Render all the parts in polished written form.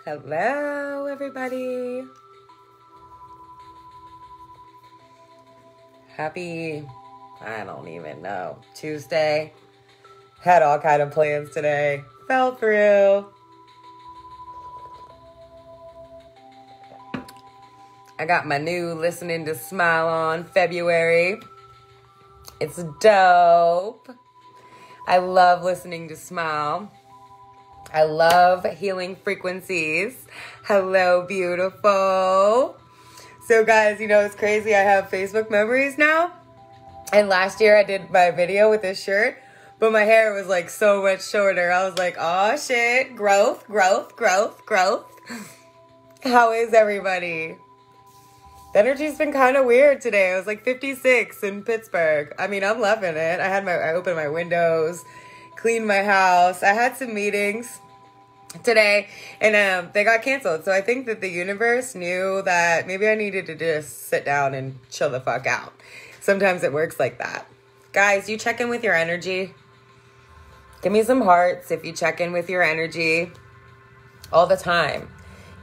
Hello, everybody. Happy, I don't even know, Tuesday. Had all kind of plans today. Fell through. I got my new Listening to Smile on February. It's dope. I love listening to Smile. I love healing frequencies. Hello, beautiful. So guys, you know, it's crazy. I have Facebook memories now. And last year I did my video with this shirt, but my hair was like so much shorter. I was like, oh shit, growth. How is everybody? The energy's been kind of weird today. It was like 56 in Pittsburgh. I mean, I'm loving it. I opened my windows, cleaned my house. I had some meetings today and they got canceled. So I think that the universe knew that maybe I needed to just sit down and chill the fuck out. Sometimes it works like that. Guys, you check in with your energy. Give me some hearts if you check in with your energy all the time.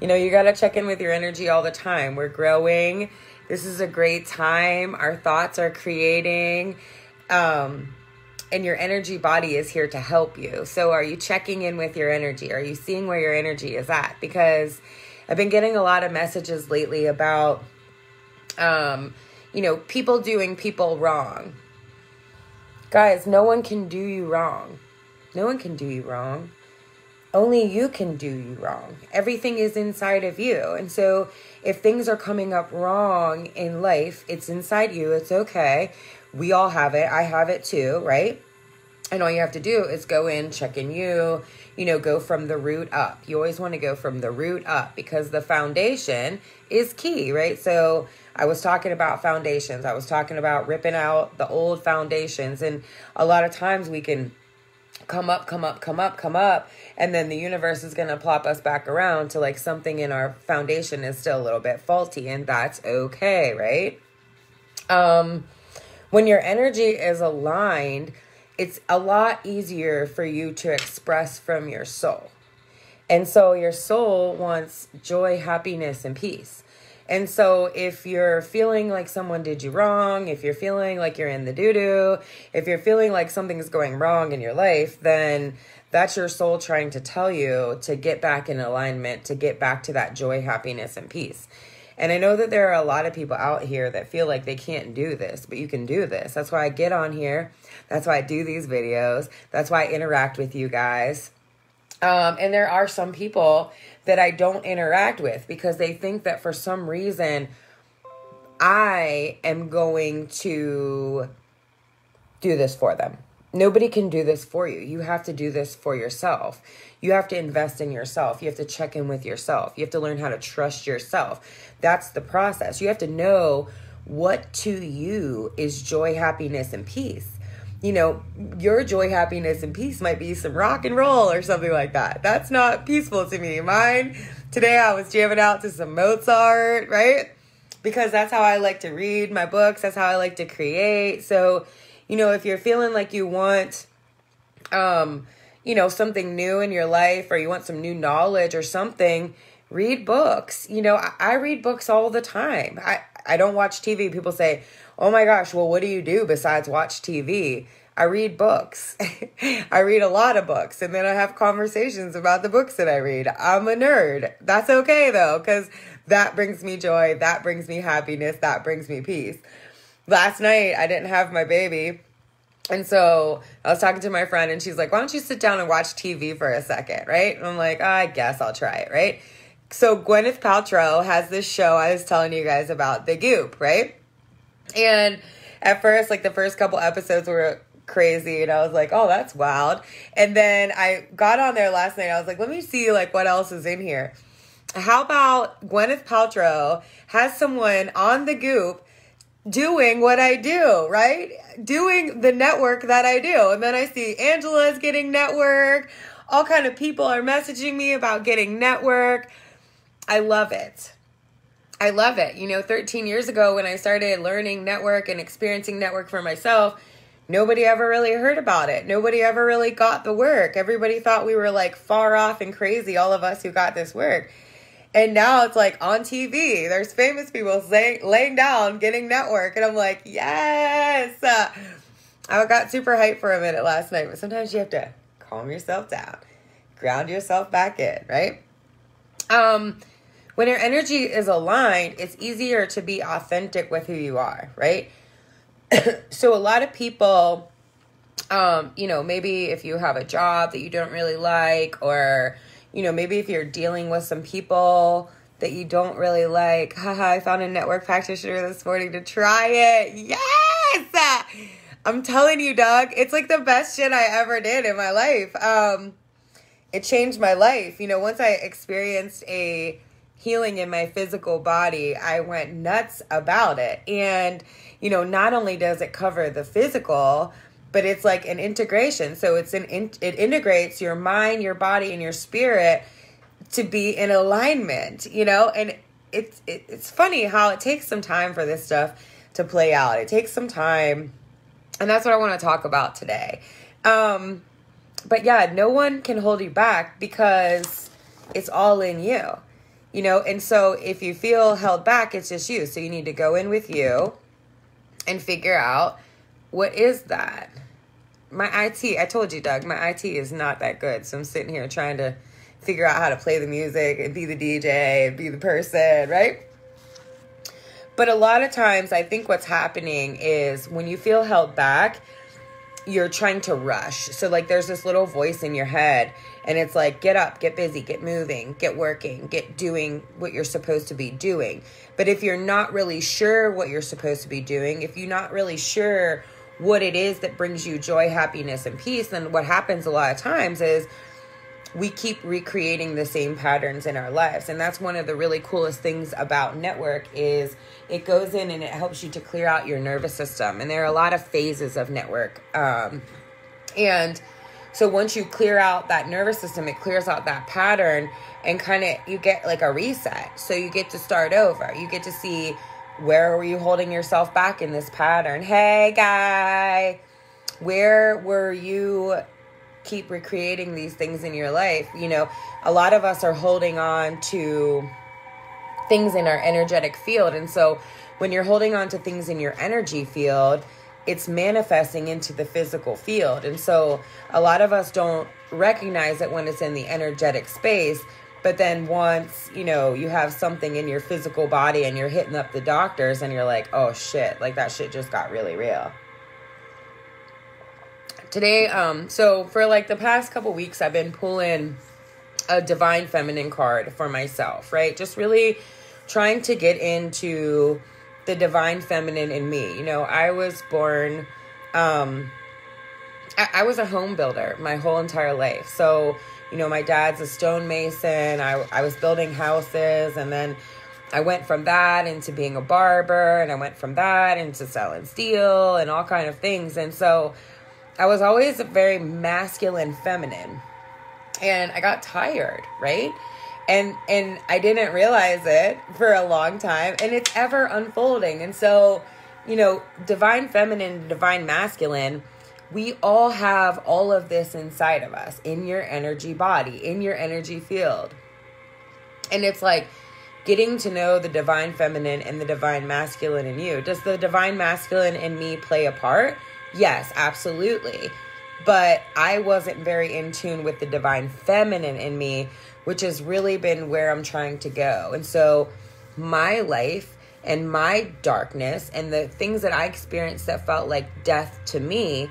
You know, you got to check in with your energy all the time. We're growing. This is a great time. Our thoughts are creating. And your energy body is here to help you. So are you checking in with your energy? Are you seeing where your energy is at? Because I've been getting a lot of messages lately about, you know, people doing people wrong. Guys, no one can do you wrong. No one can do you wrong. Only you can do you wrong. Everything is inside of you. And so if things are coming up wrong in life, it's inside you. It's okay. We all have it. I have it too, right? And all you have to do is go in, check in you know, go from the root up. You always want to go from the root up because the foundation is key, right? So I was talking about foundations. I was talking about ripping out the old foundations. And a lot of times we can come up. And then the universe is going to plop us back around to like something in our foundation is still a little bit faulty. And that's okay, right? When your energy is aligned, it's a lot easier for you to express from your soul. And so your soul wants joy, happiness, and peace. And so if you're feeling like someone did you wrong, if you're feeling like you're in the doo-doo, if you're feeling like something's going wrong in your life, then that's your soul trying to tell you to get back in alignment, to get back to that joy, happiness, and peace. And I know that there are a lot of people out here that feel like they can't do this, but you can do this. That's why I get on here. That's why I do these videos. That's why I interact with you guys. And there are some people that I don't interact with because they think that for some reason I am going to do this for them. Nobody can do this for you. You have to do this for yourself. You have to invest in yourself. You have to check in with yourself. You have to learn how to trust yourself. That's the process. You have to know what to you is joy, happiness, and peace. You know, your joy, happiness, and peace might be some rock and roll or something like that. That's not peaceful to me. Mine, today I was jamming out to some Mozart, right? Because that's how I like to read my books. That's how I like to create. So, you know, if you're feeling like you want, you know, something new in your life or you want some new knowledge or something, read books. You know, I read books all the time. I don't watch TV. People say, oh my gosh, well, what do you do besides watch TV? I read books. I read a lot of books. And then I have conversations about the books that I read. I'm a nerd. That's okay, though, because that brings me joy. That brings me happiness. That brings me peace. Last night, I didn't have my baby. And so I was talking to my friend, and she's like, why don't you sit down and watch TV for a second, right? And I'm like, I guess I'll try it, right? So Gwyneth Paltrow has this show I was telling you guys about, The Goop, right? And at first, like the first couple episodes were crazy and I was like, oh, that's wild. And then I got on there last night. I was like, let me see like what else is in here. How about Gwyneth Paltrow has someone on The Goop doing what I do, right? Doing the network that I do. And then I see Angela's getting network. All kind of people are messaging me about getting network. I love it. I love it. You know, 13 years ago when I started learning network and experiencing network for myself, nobody ever really heard about it. Nobody ever really got the work. Everybody thought we were like far off and crazy, all of us who got this work. And now it's like on TV, there's famous people laying down, getting network. And I'm like, yes. I got super hyped for a minute last night, but sometimes you have to calm yourself down, ground yourself back in, right? When your energy is aligned, it's easier to be authentic with who you are, right? So a lot of people, maybe if you have a job that you don't really like, or maybe if you're dealing with some people that you don't really like. Haha, I found a network practitioner this morning to try it. Yes! I'm telling you, Doug, it's like the best shit I ever did in my life. It changed my life. Once I experienced a healing in my physical body, I went nuts about it. And, not only does it cover the physical, but it's like an integration. So it integrates your mind, your body, and your spirit to be in alignment, and it's funny how it takes some time for this stuff to play out. It takes some time, and that's what I want to talk about today. But yeah, no one can hold you back because it's all in you, and so if you feel held back, it's just you. So you need to go in with you and figure out, what is that? My IT, I told you, Doug, my IT is not that good. So I'm sitting here trying to figure out how to play the music and be the DJ and be the person, right? But a lot of times I think what's happening is when you feel held back, you're trying to rush. So like there's this little voice in your head and it's like, get up, get busy, get moving, get working, get doing what you're supposed to be doing. But if you're not really sure what you're supposed to be doing, if you're not really sure what it is that brings you joy, happiness, and peace, then what happens a lot of times is we keep recreating the same patterns in our lives. And that's one of the really coolest things about network is it goes in and it helps you to clear out your nervous system. And there are a lot of phases of network. And so once you clear out that nervous system, it clears out that pattern and kind of you get like a reset. So you get to start over. You get to see, where were you holding yourself back in this pattern? Hey, guy, where were you keep recreating these things in your life? A lot of us are holding on to things in our energetic field. And so when you're holding on to things in your energy field, it's manifesting into the physical field. And so a lot of us don't recognize it when it's in the energetic space. But then once, you have something in your physical body and you're hitting up the doctors and you're like, oh shit, like that shit just got really real. Today, so for like the past couple weeks, I've been pulling a divine feminine card for myself, right? Just really trying to get into the divine feminine in me. I was born, I was a home builder my whole entire life. So, my dad's a stonemason. I was building houses, and then I went from that into being a barber, and I went from that into selling steel and all kind of things. And so I was always a very masculine feminine, and I got tired, right? And I didn't realize it for a long time, and it's ever unfolding. And so, divine feminine, divine masculine, we all have all of this inside of us, in your energy body, in your energy field. And it's like getting to know the divine feminine and the divine masculine in you. Does the divine masculine in me play a part? Yes, absolutely. But I wasn't very in tune with the divine feminine in me, which has really been where I'm trying to go. And so my life and my darkness and the things that I experienced that felt like death to me,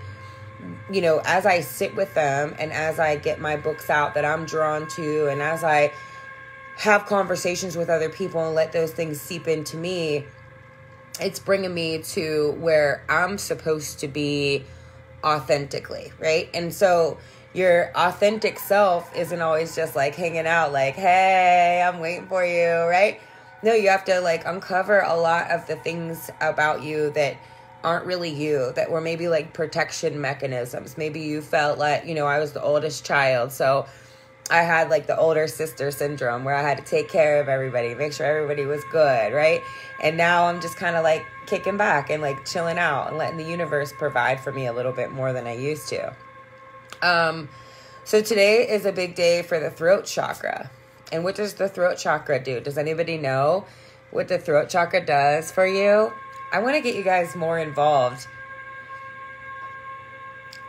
as I sit with them and as I get my books out that I'm drawn to, and as I have conversations with other people and let those things seep into me, it's bringing me to where I'm supposed to be authentically, right? And so your authentic self isn't always just like hanging out like, hey, I'm waiting for you, right? No, you have to like uncover a lot of the things about you that aren't really you, that were maybe like protection mechanisms. Maybe you felt like, I was the oldest child, so I had like the older sister syndrome where I had to take care of everybody, make sure everybody was good, right? And now I'm just kind of like kicking back and like chilling out and letting the universe provide for me a little bit more than I used to. So today is a big day for the throat chakra. And what does the throat chakra do? Does anybody know what the throat chakra does for you? I want to get you guys more involved.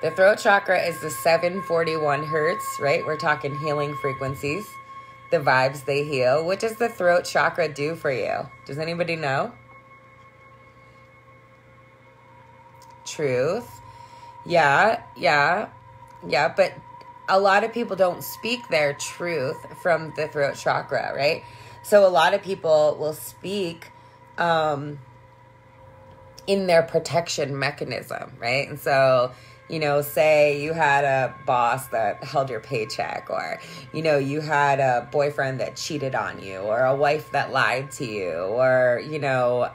The throat chakra is the 741 hertz, right? We're talking healing frequencies, the vibes they heal. What does the throat chakra do for you? Does anybody know? Truth. Yeah. But a lot of people don't speak their truth from the throat chakra, right? So a lot of people will speak in their protection mechanism, right? And so, you know, say you had a boss that held your paycheck, or, you know, you had a boyfriend that cheated on you, or a wife that lied to you, or, you know,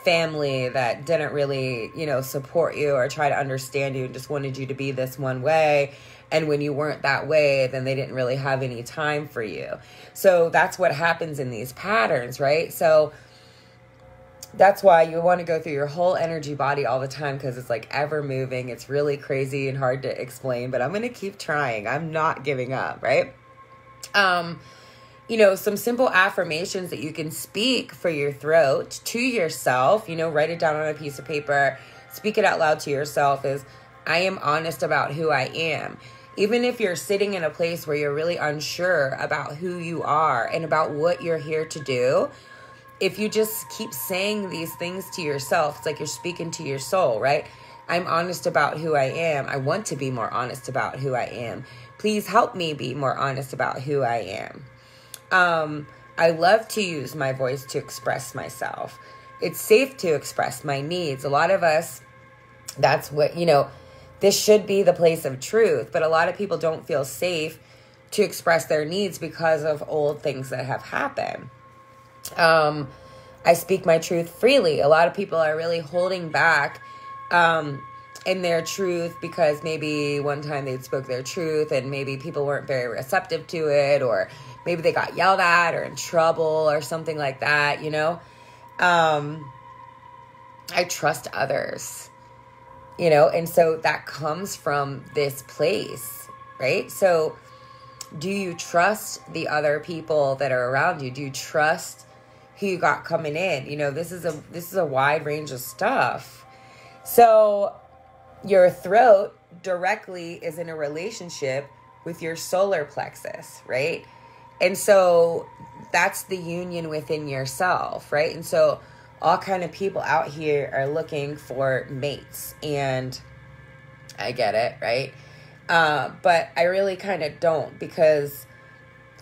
family that didn't really, you know, support you or try to understand you and just wanted you to be this one way. And when you weren't that way, then they didn't really have any time for you. So that's what happens in these patterns, right? So that's why you want to go through your whole energy body all the time, because it's like ever moving. It's really crazy and hard to explain, but I'm going to keep trying. I'm not giving up, right? You know, some simple affirmations that you can speak for your throat to yourself, you know, write it down on a piece of paper, speak it out loud to yourself is, I am honest about who I am. Even if you're sitting in a place where you're really unsure about who you are and about what you're here to do, if you just keep saying these things to yourself, it's like you're speaking to your soul, right? I'm honest about who I am. I want to be more honest about who I am. Please help me be more honest about who I am. I love to use my voice to express myself. It's safe to express my needs. A lot of us, that's what, you know, this should be the place of truth, but a lot of people don't feel safe to express their needs because of old things that have happened. I speak my truth freely. A lot of people are really holding back in their truth because maybe one time they spoke their truth and maybe people weren't very receptive to it, or maybe they got yelled at or in trouble or something like that, you know. I trust others, you know, and so that comes from this place, right? So do you trust the other people that are around you? Do you trust who you got coming in? You know, this is a wide range of stuff. So your throat directly is in a relationship with your solar plexus, right? And so that's the union within yourself, right? And so all kind of people out here are looking for mates, and I get it, right? But I really kind of don't, because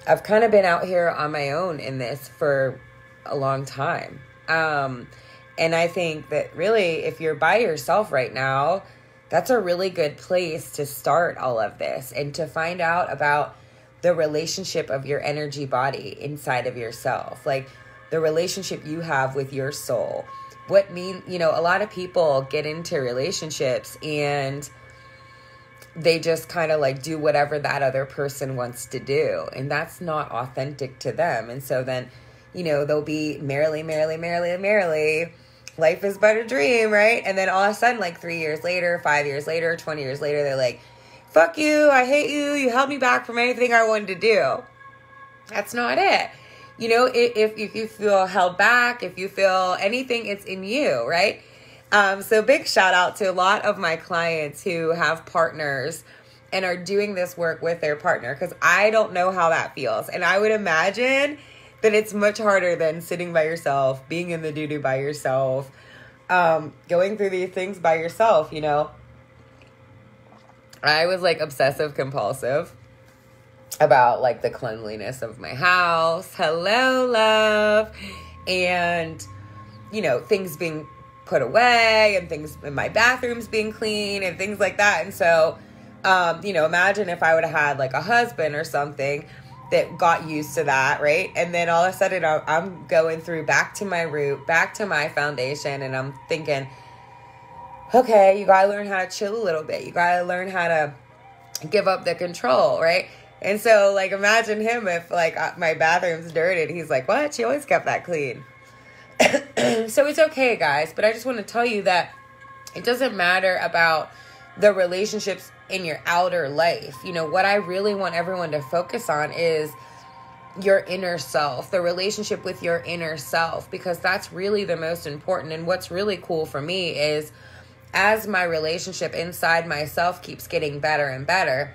I've kind of been out here on my own in this for a long time. And I think that really, if you're by yourself right now, that's a really good place to start all of this and to find out about the relationship of your energy body inside of yourself, like the relationship you have with your soul. You know, a lot of people get into relationships and they just kind of like do whatever that other person wants to do, and that's not authentic to them. And so then, you know, they'll be merrily, life is but a dream, right? And then all of a sudden, like 3 years later, 5 years later, 20 years later, they're like, fuck you, I hate you, you held me back from anything I wanted to do. That's not it. You know, if you feel held back, if you feel anything, it's in you, right? So big shout out to a lot of my clients who have partners and are doing this work with their partner, because I don't know how that feels. And I would imagine that it's much harder than sitting by yourself, being in the doo-doo by yourself, going through these things by yourself, you know. I was like obsessive compulsive about like the cleanliness of my house. Hello, love. And, you know, things being put away and things in my bathrooms being clean and things like that. And so, you know, imagine if I would have had like a husband or something that got used to that, right? And then all of a sudden I'm going through back to my root, back to my foundation, and I'm thinking, okay, you gotta learn how to chill a little bit. You gotta learn how to give up the control, right? And so, like, imagine him if, like, my bathroom's dirty. And he's like, what? She always kept that clean. So it's okay, guys. But I just want to tell you that it doesn't matter about the relationships in your outer life. You know, what I really want everyone to focus on is your inner self, the relationship with your inner self, because that's really the most important. And what's really cool for me is as my relationship inside myself keeps getting better and better,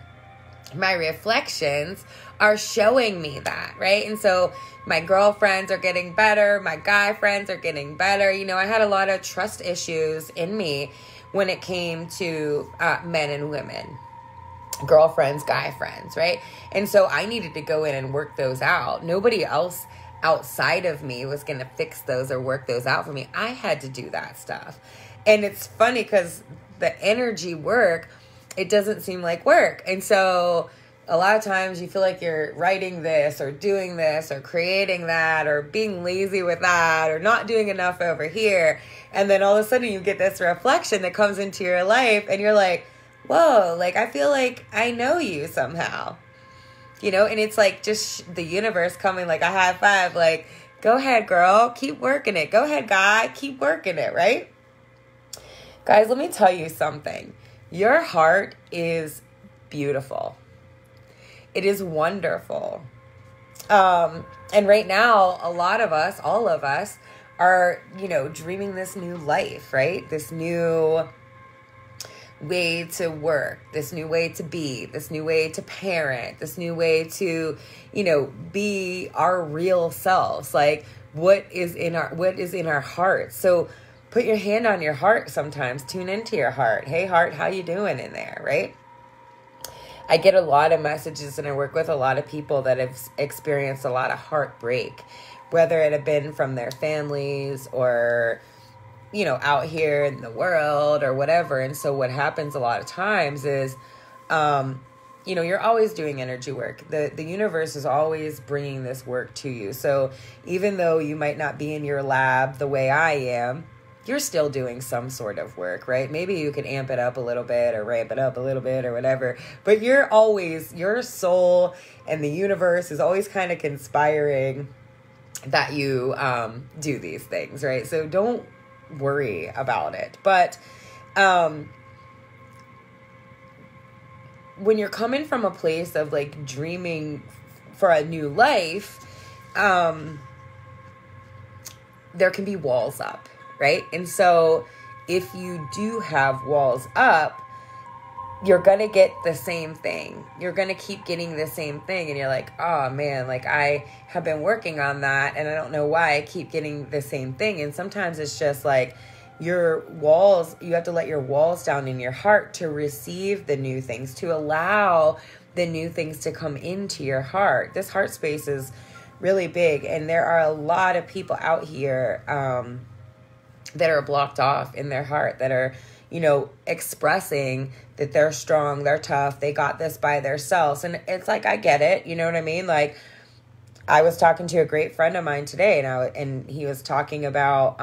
my reflections are showing me that, right? And so my girlfriends are getting better. My guy friends are getting better. You know, I had a lot of trust issues in me when it came to men and women, girlfriends, guy friends, right? And so I needed to go in and work those out. Nobody else outside of me was going to fix those or work those out for me. I had to do that stuff. And it's funny because the energy work, it doesn't seem like work. And so a lot of times you feel like you're writing this or doing this or creating that or being lazy with that or not doing enough over here. And then all of a sudden you get this reflection that comes into your life and you're like, whoa, like I feel like I know you somehow, you know? And it's like just the universe coming like a high five, like, go ahead, girl, keep working it. Go ahead, guy, keep working it, right? Guys, let me tell you something. Your heart is beautiful. It is wonderful. And right now, a lot of us, all of us are, you know, dreaming this new life, right? This new way to work, this new way to be, this new way to parent, this new way to, you know, be our real selves. Like what is in our heart. So put your hand on your heart sometimes. Tune into your heart. Hey, heart, how you doing in there, right? I get a lot of messages and I work with a lot of people that have experienced a lot of heartbreak, whether it have been from their families or, you know, out here in the world or whatever. And so what happens a lot of times is, you know, you're always doing energy work. The universe is always bringing this work to you. So even though you might not be in your lab the way I am, you're still doing some sort of work, right? Maybe you can amp it up a little bit or ramp it up a little bit or whatever, but you're always, your soul and the universe is always kind of conspiring that you do these things, right? So don't worry about it. But when you're coming from a place of like dreaming for a new life, there can be walls up. Right? And so if you do have walls up, you're going to get the same thing. You're going to keep getting the same thing. And you're like, oh man, like I have been working on that and I don't know why I keep getting the same thing. And sometimes it's just like your walls, you have to let your walls down in your heart to receive the new things, to allow the new things to come into your heart. This heart space is really big. And there are a lot of people out here, that are blocked off in their heart, that are, you know, expressing that they're strong, they're tough, they got this by themselves. And it's like, I get it. You know what I mean? Like I was talking to a great friend of mine today and he was talking about,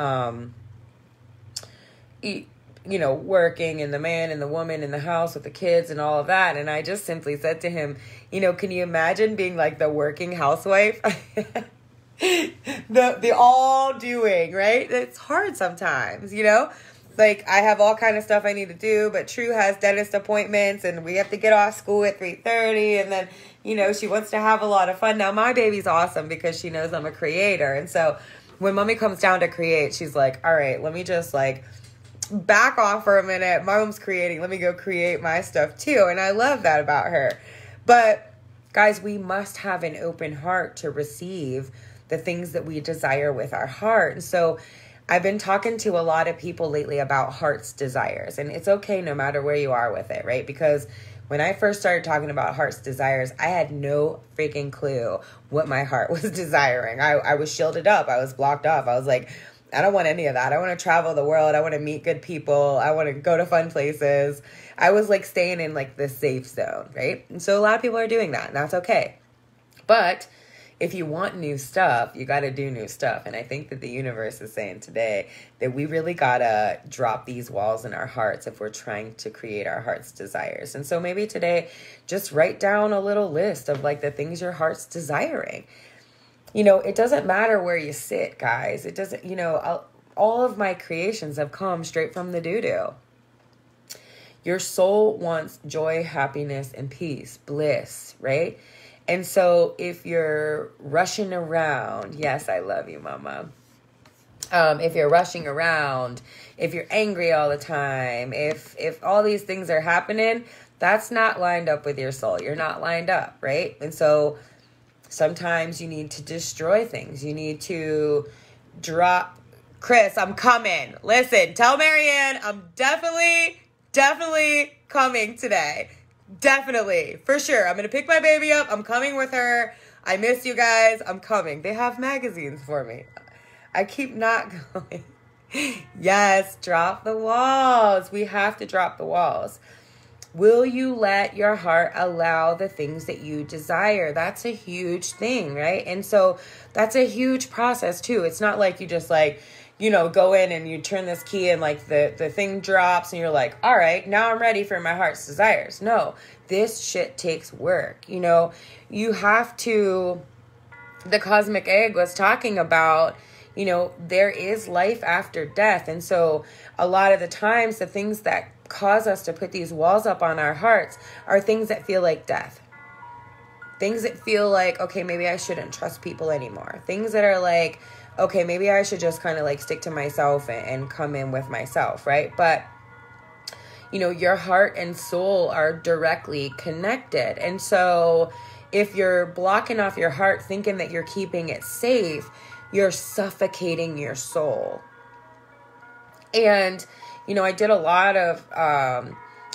you know, working and the man and the woman in the house with the kids and all of that. And I just simply said to him, you know, can you imagine being like the working housewife? the all doing, right? It's hard sometimes, you know, like I have all kind of stuff I need to do, but True has dentist appointments and we have to get off school at 3:30. And then, you know, she wants to have a lot of fun. Now my baby's awesome because she knows I'm a creator. And so when mommy comes down to create, she's like, all right, let me just like back off for a minute. Mom's creating. Let me go create my stuff too. And I love that about her. But guys, we must have an open heart to receive the things that we desire with our heart. And so I've been talking to a lot of people lately about heart's desires, and it's okay no matter where you are with it, right? Because when I first started talking about heart's desires, I had no freaking clue what my heart was desiring. I was shielded up. I was blocked off. I was like, I don't want any of that. I want to travel the world. I want to meet good people. I want to go to fun places. I was like staying in like the safe zone, right? And so a lot of people are doing that, and that's okay. But if you want new stuff, you got to do new stuff. And I think that the universe is saying today that we really got to drop these walls in our hearts if we're trying to create our heart's desires. And so maybe today, just write down a little list of like the things your heart's desiring. You know, it doesn't matter where you sit, guys. It doesn't, you know, all of my creations have come straight from the doo-doo. Your soul wants joy, happiness, and peace, bliss, right? And so if you're rushing around, yes, I love you, mama. If you're rushing around, if you're angry all the time, if all these things are happening, that's not lined up with your soul. You're not lined up, right? And so sometimes you need to destroy things. You need to drop. Chris, I'm coming. Listen, tell Marianne I'm definitely coming today. Definitely, for sure. I'm going to pick my baby up. I'm coming with her. I miss you guys. I'm coming. They have magazines for me. I keep not going. Yes, drop the walls. We have to drop the walls. Will you let your heart allow the things that you desire? That's a huge thing, right? And so that's a huge process too. It's not like you just like, you know, go in and you turn this key and like the thing drops and you're like, all right, now I'm ready for my heart's desires. No, this shit takes work. You know, you have to, the cosmic egg was talking about, you know, there is life after death. And so a lot of the times the things that cause us to put these walls up on our hearts are things that feel like death. Things that feel like, okay, maybe I shouldn't trust people anymore. Things that are like, okay, maybe I should just kind of like stick to myself and come in with myself, right? But, you know, your heart and soul are directly connected. And so if you're blocking off your heart thinking that you're keeping it safe, you're suffocating your soul. And, you know, I did a lot of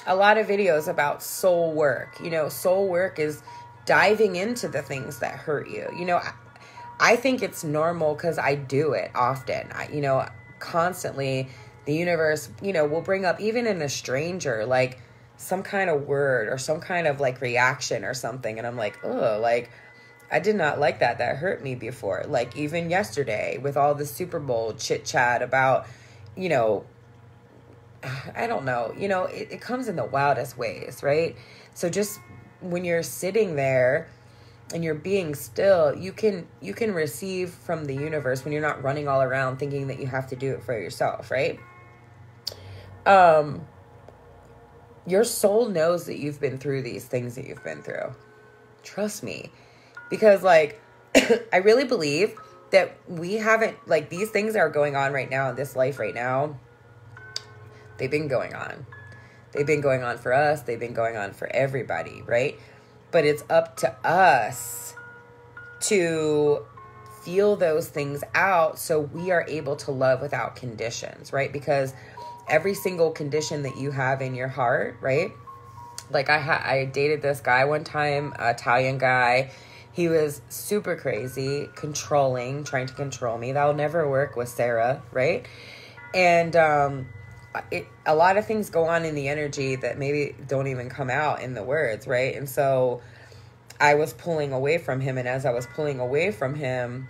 videos about soul work. You know, soul work is diving into the things that hurt you. You know, I think it's normal because I do it often. You know, constantly the universe, you know, will bring up even in a stranger, like some kind of word or some kind of like reaction or something. And I'm like, oh, like I did not like that. That hurt me before. Like even yesterday with all the Super Bowl chit chat about, you know, I don't know, you know, it comes in the wildest ways, right? So just when you're sitting there and you're being still, you can receive from the universe when you're not running all around thinking that you have to do it for yourself, right? Your soul knows that you've been through these things that you've been through. Trust me. Because like, I really believe that we haven't, like these things that are going on right now in this life right now, they've been going on. They've been going on for us. They've been going on for everybody, right? But it's up to us to feel those things out so we are able to love without conditions, right? Because every single condition that you have in your heart, right? Like I dated this guy one time, an Italian guy. He was super crazy, controlling, trying to control me. That'll never work with Sarah, right? And a lot of things go on in the energy that maybe don't even come out in the words, right? And so I was pulling away from him, and as I was pulling away from him,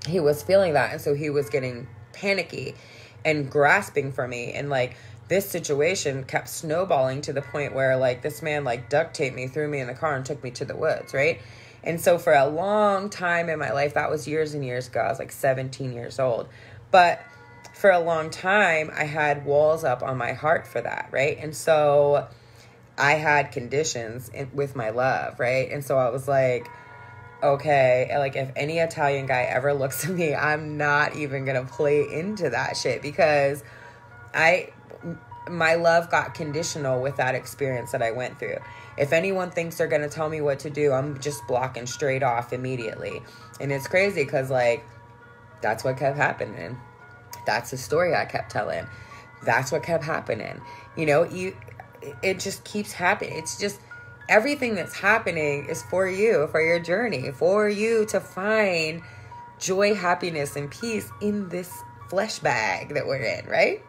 he was feeling that, and so he was getting panicky and grasping for me, and like this situation kept snowballing to the point where like this man like duct taped me, threw me in the car, and took me to the woods, right? And so for a long time in my life, that was years and years ago, I was like 17 years old, but for a long time, I had walls up on my heart for that, right? And so I had conditions with my love, right? And so I was like, okay, like if any Italian guy ever looks at me, I'm not even going to play into that shit because my love got conditional with that experience that I went through. If anyone thinks they're going to tell me what to do, I'm just blocking straight off immediately. And it's crazy because like, that's what kept happening. That's the story I kept telling. That's what kept happening. You know, it just keeps happening. It's just everything that's happening is for you, for your journey, for you to find joy, happiness, and peace in this flesh bag that we're in, right?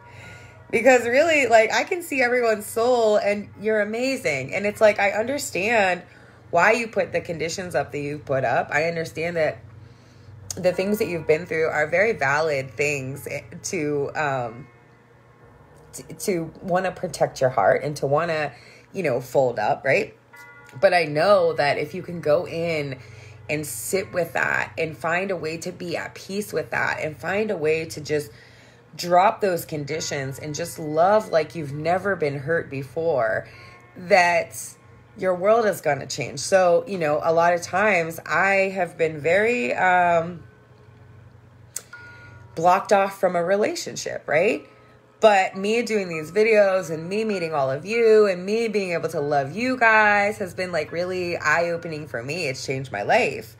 Because really, like, I can see everyone's soul and you're amazing. And it's like, I understand why you put the conditions up that you've put up. I understand that the things that you've been through are very valid things to want to protect your heart and to want to, fold up, right? But I know that if you can go in and sit with that and find a way to be at peace with that and find a way to just drop those conditions and just love like you've never been hurt before, that your world is going to change. So, a lot of times I have been very blocked off from a relationship, right? But me doing these videos and me meeting all of you and me being able to love you guys has been like really eye-opening for me. It's changed my life.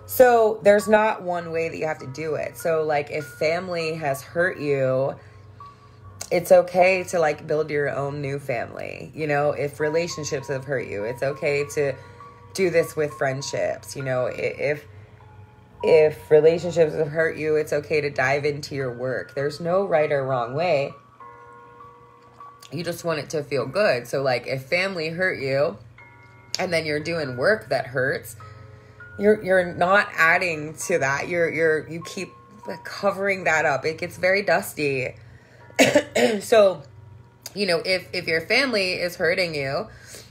So there's not one way that you have to do it. So like if family has hurt you, it's okay to like build your own new family. If relationships have hurt you, it's okay to do this with friendships. If relationships have hurt you, it's okay to dive into your work. There's no right or wrong way. You just want it to feel good. So like if family hurt you and then you're doing work that hurts, you're not adding to that. You keep covering that up. It gets very dusty. So, if your family is hurting you,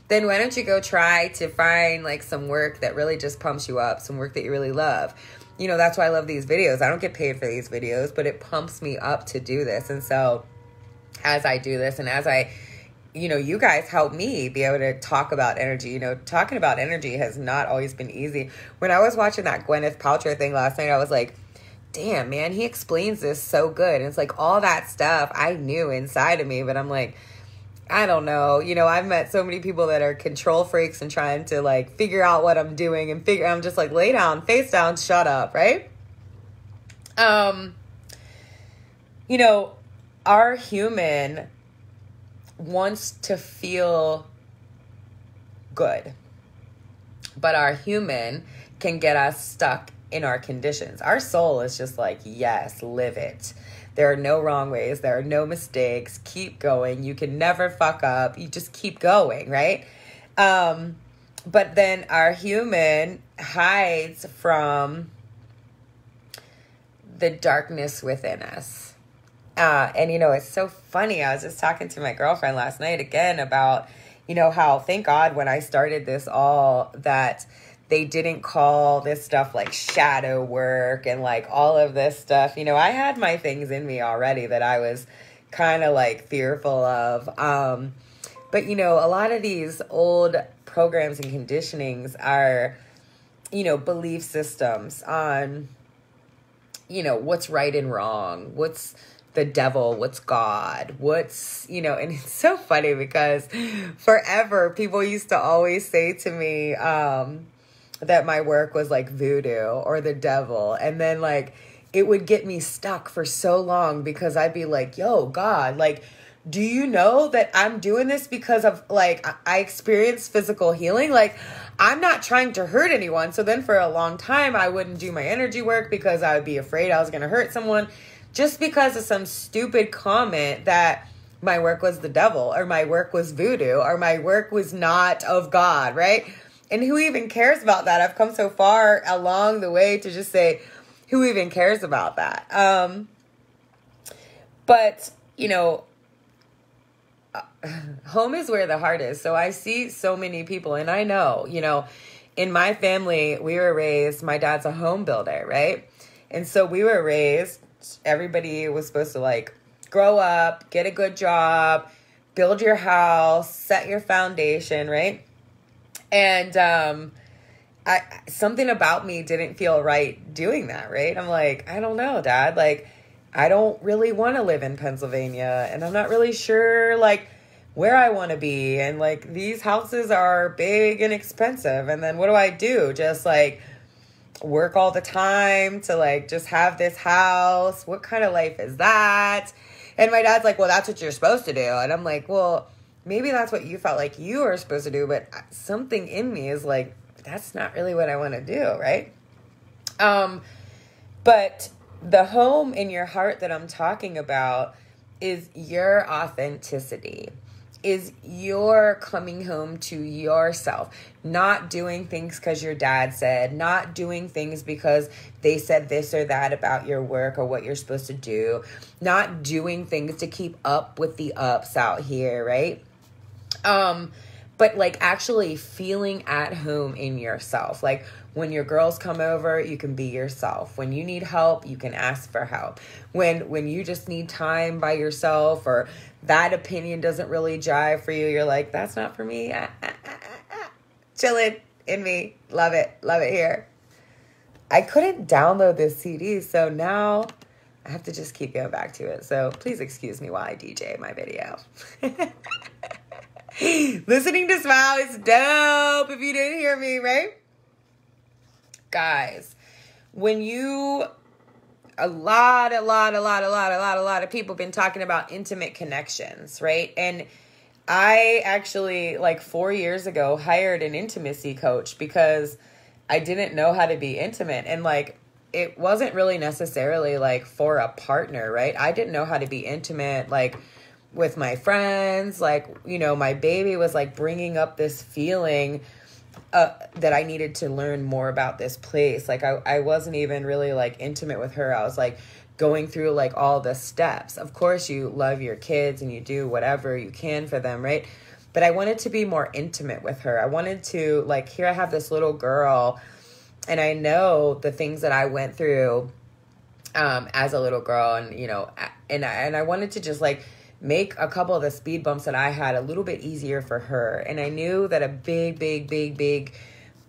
then why don't you go try to find like some work that really just pumps you up, some work that you really love. That's why I love these videos. I don't get paid for these videos, but it pumps me up to do this. And so as I do this and as I, you guys help me be able to talk about energy. Talking about energy has not always been easy. When I was watching that Gwyneth Paltrow thing last night, I was like, damn, man, he explains this so good. And it's like all that stuff I knew inside of me, but I'm like, I don't know. I've met so many people that are control freaks and trying to like figure out what I'm doing and I'm just like, lay down, face down, shut up. Right. Our human wants to feel good, but our human can get us stuck in our conditions. Our soul is just like, yes, live it. There are no wrong ways. There are no mistakes. Keep going. You can never fuck up. You just keep going, right? But then our human hides from the darkness within us. And it's so funny. I was just talking to my girlfriend last night again about, how thank God when I started this all that they didn't call this stuff like shadow work and like all of this stuff. I had my things in me already that I was kind of like fearful of. But, a lot of these old programs and conditionings are, belief systems on, what's right and wrong, what's the devil, what's God, what's, and it's so funny because forever people used to always say to me, that my work was like voodoo or the devil. And then like, it would get me stuck for so long because I'd be like, yo, God, like, do you know that I'm doing this because of like, I experienced physical healing? Like, I'm not trying to hurt anyone. So then for a long time, I wouldn't do my energy work because I would be afraid I was going to hurt someone just because of some stupid comment that my work was the devil or my work was voodoo or my work was not of God, right? And who even cares about that? I've come so far along the way to just say, who even cares about that? But, home is where the heart is. So I see so many people and I know, in my family, we were raised, my dad's a home builder, right? And so we were raised, everybody was supposed to like grow up, get a good job, build your house, set your foundation, right? And something about me didn't feel right doing that, right? I'm like, I don't know, Dad. Like, I don't really want to live in Pennsylvania, and I'm not really sure, like, where I want to be. And, like, these houses are big and expensive. And then what do I do? Just, like, work all the time to, like, just have this house? What kind of life is that? And my dad's like, well, that's what you're supposed to do. And I'm like, well, maybe that's what you felt like you were supposed to do, but something in me is like, that's not really what I want to do, right? But the home in your heart that I'm talking about is your authenticity. is you're coming home to yourself, not doing things because your dad said, not doing things because they said this or that about your work or what you're supposed to do, not doing things to keep up with the ups out here, right? But like actually feeling at home in yourself. Like when your girls come over, you can be yourself. When you need help, you can ask for help. When you just need time by yourself, or that opinion doesn't really jive for you, you're like, that's not for me. Chilling in me. Love it here. I couldn't download this CD, so now I have to just keep going back to it. So please excuse me while I DJ my video. Listening to Smile is dope if you didn't hear me, right? Guys, when you, a lot of people been talking about intimate connections, right? And I actually, like 4 years ago, hired an intimacy coach because I didn't know how to be intimate. And like, it wasn't really necessarily like for a partner, right? I didn't know how to be intimate, like with my friends. Like, you know, my baby was like bringing up this feeling that I needed to learn more about this place. Like I wasn't even really like intimate with her. I was like going through like all the steps. Of course you love your kids and you do whatever you can for them, right? But I wanted to be more intimate with her. I wanted to, like, here I have this little girl and I know the things that I went through as a little girl, and, you know, and I wanted to just like make a couple of the speed bumps that I had a little bit easier for her. And I knew that a big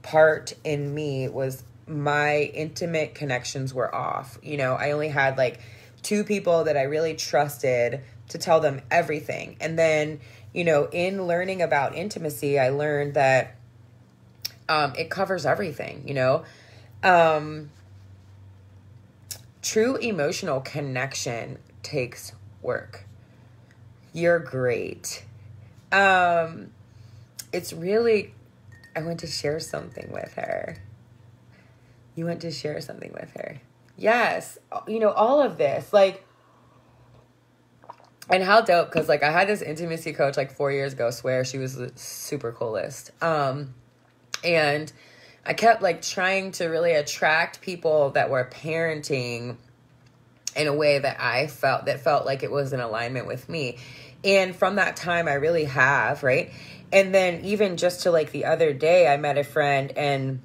part in me was my intimate connections were off. You know, I only had like 2 people that I really trusted to tell them everything. And then, you know, in learning about intimacy, I learned that it covers everything, you know. True emotional connection takes work. You're great. It's really, I want to share something with her. You want to share something with her. Yes. You know, all of this, like, and how dope, because like I had this intimacy coach like 4 years ago, swear she was the super coolest. And I kept like trying to really attract people that were parenting in a way that I felt like it was in alignment with me. And from that time, I really have, right? And then even just to like the other day, I met a friend, and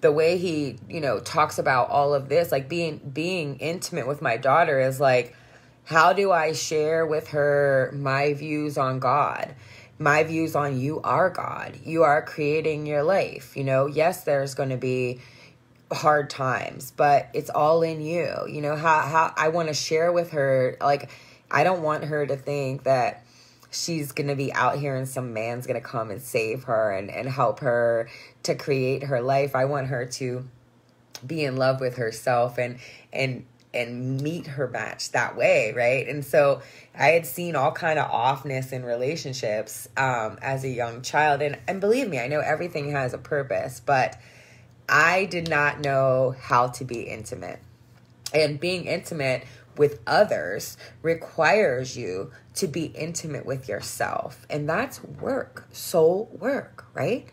the way he, you know, talks about all of this, like being intimate with my daughter is like, how do I share with her my views on God? My views on you are God. You are creating your life. You know, yes, there's going to be hard times, but it's all in you. You know, how I want to share with her, like, I don't want her to think that she's going to be out here and some man's going to come and save her and help her to create her life. I want her to be in love with herself and meet her match that way, right? And so I had seen all kind of offness in relationships as a young child. And believe me, I know everything has a purpose, but I did not know how to be intimate. And being intimate with others requires you to be intimate with yourself. And that's work, soul work, right?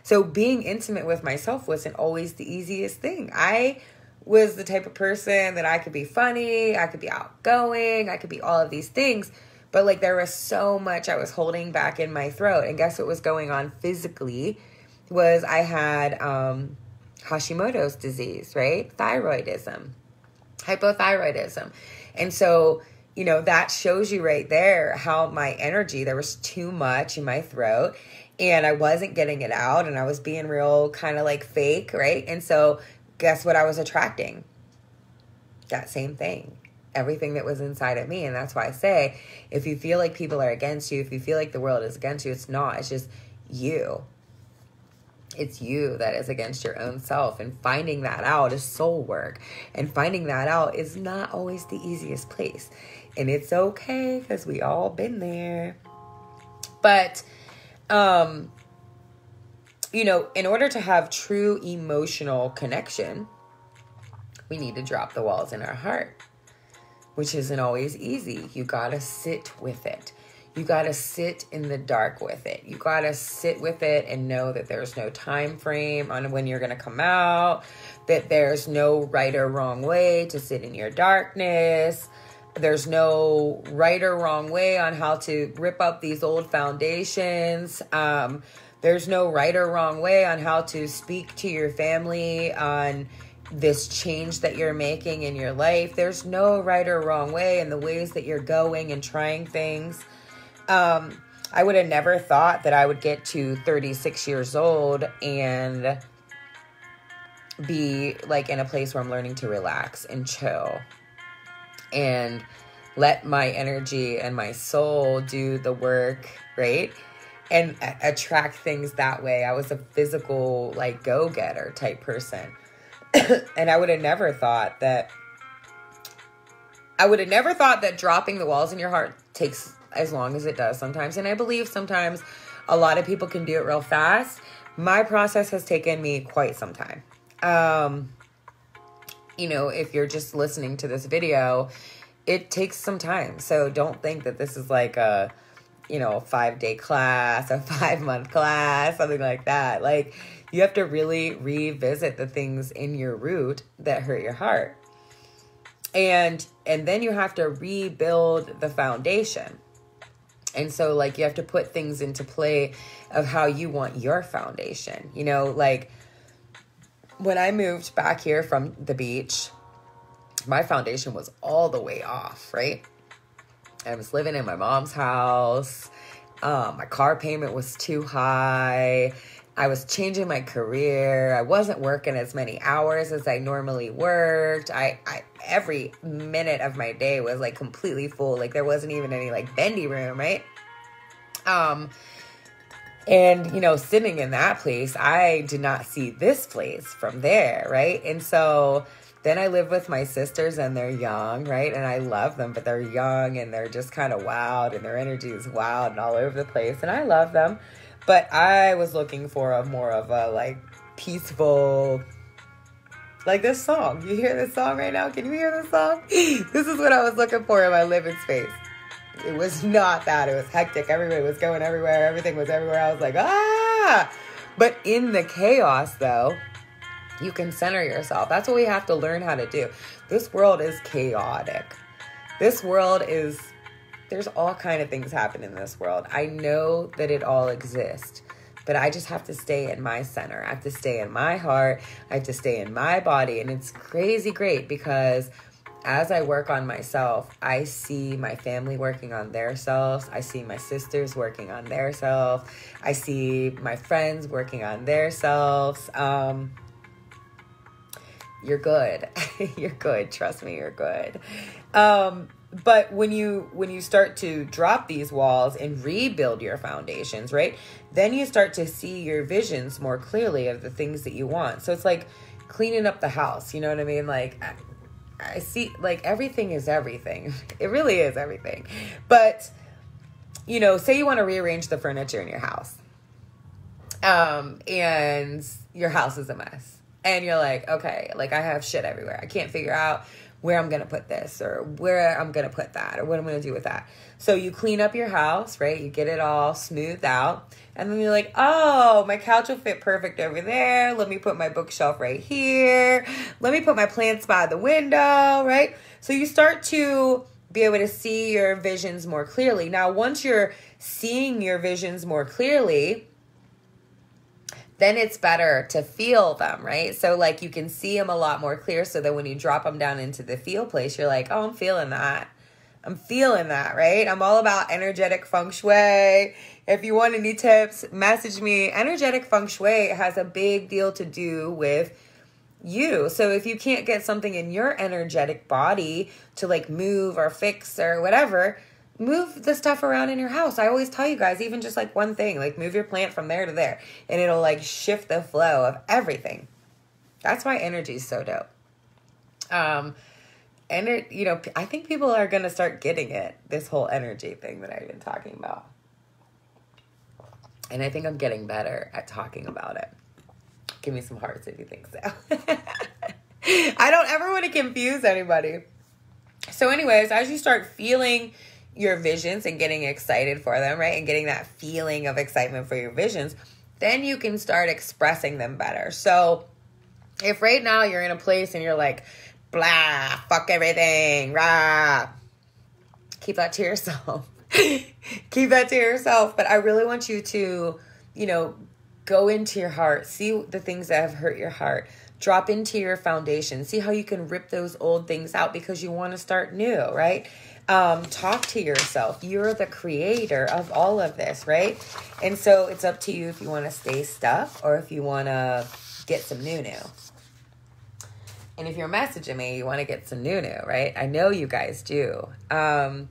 So being intimate with myself wasn't always the easiest thing. I was the type of person that I could be funny, I could be outgoing, I could be all of these things. But like there was so much I was holding back in my throat. And guess what was going on physically was I had Hashimoto's disease, right? Thyroidism, hypothyroidism. And so, you know, that shows you right there how my energy, there was too much in my throat and I wasn't getting it out and I was being real kind of like fake, right? And so guess what I was attracting? That same thing. Everything that was inside of me. And that's why I say, if you feel like people are against you, if you feel like the world is against you, it's not. It's just you. It's you that is against your own self. And finding that out is soul work. And finding that out is not always the easiest place. And it's okay because we all been there. But, you know, in order to have true emotional connection, we need to drop the walls in our heart, which isn't always easy. You got to sit with it. you got to sit in the dark with it. You got to sit with it and know that there's no time frame on when you're going to come out, that there's no right or wrong way to sit in your darkness. There's no right or wrong way on how to rip up these old foundations. There's no right or wrong way on how to speak to your family on this change that you're making in your life. There's no right or wrong way in the ways that you're going and trying things. I would have never thought that I would get to 36 years old and be like in a place where I'm learning to relax and chill and let my energy and my soul do the work, right? And attract things that way. I was a physical, like, go-getter type person. And I would have never thought that dropping the walls in your heart takes as long as it does sometimes. And I believe sometimes a lot of people can do it real fast. My process has taken me quite some time. You know, if you're just listening to this video, it takes some time. So don't think that this is like a, you know, a 5-day class, a 5-month class, something like that. Like, you have to really revisit the things in your root that hurt your heart. And then you have to rebuild the foundation. And so, like, you have to put things into play of how you want your foundation. You know, like, when I moved back here from the beach, my foundation was all the way off, right? I was living in my mom's house. My car payment was too high. I was changing my career. I wasn't working as many hours as I normally worked. I every minute of my day was like completely full. Like, there wasn't even any like bendy room, right? And, you know, sitting in that place, I did not see this place from there, right? And so then I live with my sisters, and they're young, right? And I love them, but they're young and they're just kind of wild, and their energy is wild and all over the place. And I love them, but I was looking for more of a like peaceful, like this song. You hear this song right now? Can you hear this song? This is what I was looking for in my living space. It was not that. It was hectic. Everybody was going everywhere. Everything was everywhere. I was like, ah! But in the chaos, though, you can center yourself. That's what we have to learn how to do. This world is chaotic. This world is, there's all kind of things happen in this world. I know that it all exists, but I just have to stay in my center. I have to stay in my heart. I have to stay in my body. And it's crazy great because as I work on myself, I see my family working on their selves. I see my sisters working on their selves. I see my friends working on their selves. You're good. You're good. Trust me, you're good. But when you start to drop these walls and rebuild your foundations, right? Then you start to see your visions more clearly of the things that you want. So it's like cleaning up the house. You know what I mean? Like, I see, like, everything is everything. It really is everything. But, you know, say you want to rearrange the furniture in your house. And your house is a mess. And you're like, okay, like, I have shit everywhere. I can't figure out where I'm going to put this or where I'm going to put that or what I'm going to do with that. So you clean up your house, right? You get it all smoothed out. And then you're like, oh, my couch will fit perfect over there. Let me put my bookshelf right here. Let me put my plants by the window, right? So you start to be able to see your visions more clearly. Now, once you're seeing your visions more clearly, then it's better to feel them, right? So like you can see them a lot more clear so that when you drop them down into the feel place, you're like, oh, I'm feeling that. I'm feeling that, right? I'm all about energetic feng shui. If you want any tips, message me. Energetic feng shui has a big deal to do with you. So if you can't get something in your energetic body to like move or fix or whatever, move the stuff around in your house. I always tell you guys, even just like one thing, like move your plant from there to there, and it'll like shift the flow of everything. That's why energy is so dope. And it, you know, I think people are going to start getting it, this whole energy thing that I've been talking about. And I think I'm getting better at talking about it. Give me some hearts if you think so. I don't ever want to confuse anybody. So anyways, as you start feeling your visions and getting excited for them, right? And getting that feeling of excitement for your visions, then you can start expressing them better. So if right now you're in a place and you're like, blah, fuck everything, rah, keep that to yourself. Keep that to yourself. But I really want you to, go into your heart, see the things that have hurt your heart, drop into your foundation, see how you can rip those old things out because you want to start new, right? Talk to yourself. You're the creator of all of this, right? And so it's up to you if you want to stay stuck or if you want to get some new. And if you're messaging me, you want to get some new, right? I know you guys do. I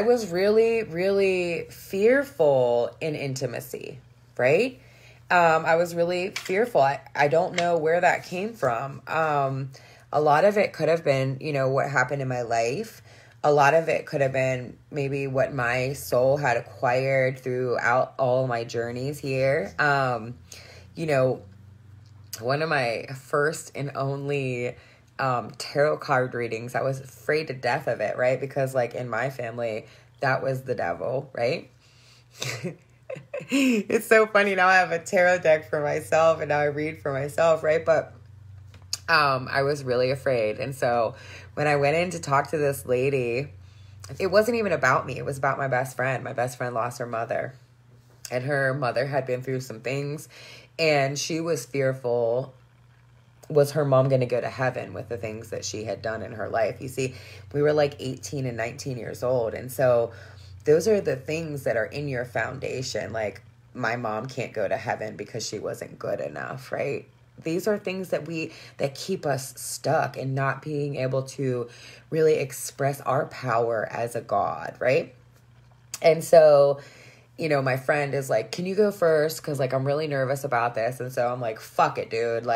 was really, really fearful in intimacy, right? I was really fearful. I don't know where that came from. A lot of it could have been, what happened in my life. A lot of it could have been maybe what my soul had acquired throughout all my journeys here. One of my first and only tarot card readings, I was afraid to death of it, right? Because in my family, that was the devil, right? It's so funny. Now I have a tarot deck for myself and now I read for myself, right? But I was really afraid. And so when I went in to talk to this lady, it wasn't even about me. It was about my best friend. My best friend lost her mother, and her mother had been through some things, and she was fearful. Was her mom going to go to heaven with the things that she had done in her life? You see, we were 18 and 19 years old. And so those are the things that are in your foundation. Like, my mom can't go to heaven because she wasn't good enough, right? These are things that keep us stuck and not being able to really express our power as a God, right? And so, my friend is like, can you go first? Because I'm really nervous about this. And so I'm like, fuck it, dude.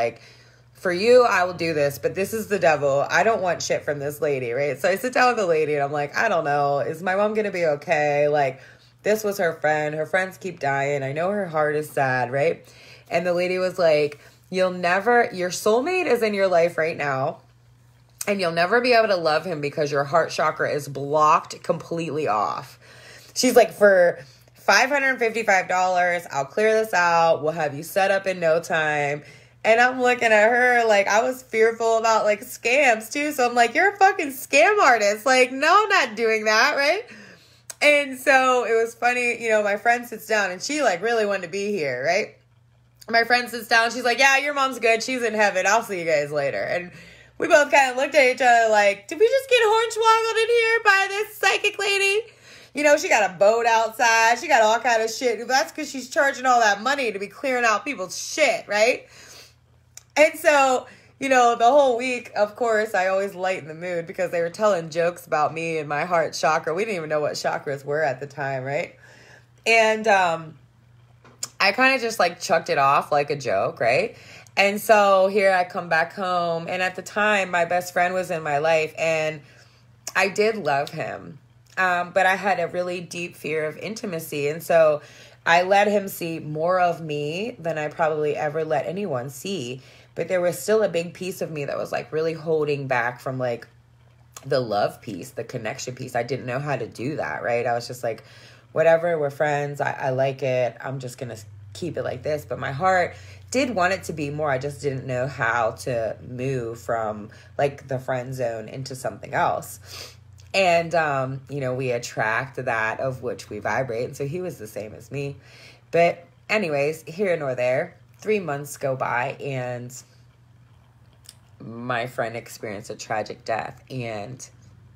For you, I will do this, but this is the devil. I don't want shit from this lady, right? So I sit down with the lady and I'm like, I don't know. Is my mom going to be okay? This was her friend. Her friends keep dying. I know her heart is sad, right? And the lady was like, your soulmate is in your life right now, and you'll never be able to love him because your heart chakra is blocked completely off. She's like, for $555, I'll clear this out. We'll have you set up in no time. And I'm looking at her I was fearful about scams too. So I'm like, you're a fucking scam artist. No, I'm not doing that, right? And so it was funny, my friend sits down and she really wanted to be here, right? My friend sits down, she's like, yeah, your mom's good. She's in heaven. I'll see you guys later. And we both kind of looked at each other did we just get hornswoggled in here by this psychic lady? She got a boat outside. She got all kind of shit. That's because she's charging all that money to be clearing out people's shit, right? And so, the whole week, of course, I always lighten the mood because they were telling jokes about me and my heart chakra. We didn't even know what chakras were at the time, right? And I kind of just chucked it off like a joke, right? And so here I come back home. And at the time, my best friend was in my life and I did love him. But I had a really deep fear of intimacy. And so I let him see more of me than I probably ever let anyone see. But there was still a big piece of me that was really holding back from the love piece, the connection piece. I didn't know how to do that, right? I was just whatever, we're friends. I like it. I'm just going to keep it like this. But my heart did want it to be more. I just didn't know how to move from the friend zone into something else. And, we attract that of which we vibrate. And so he was the same as me. But anyways, here nor there, 3 months go by and my friend experienced a tragic death, and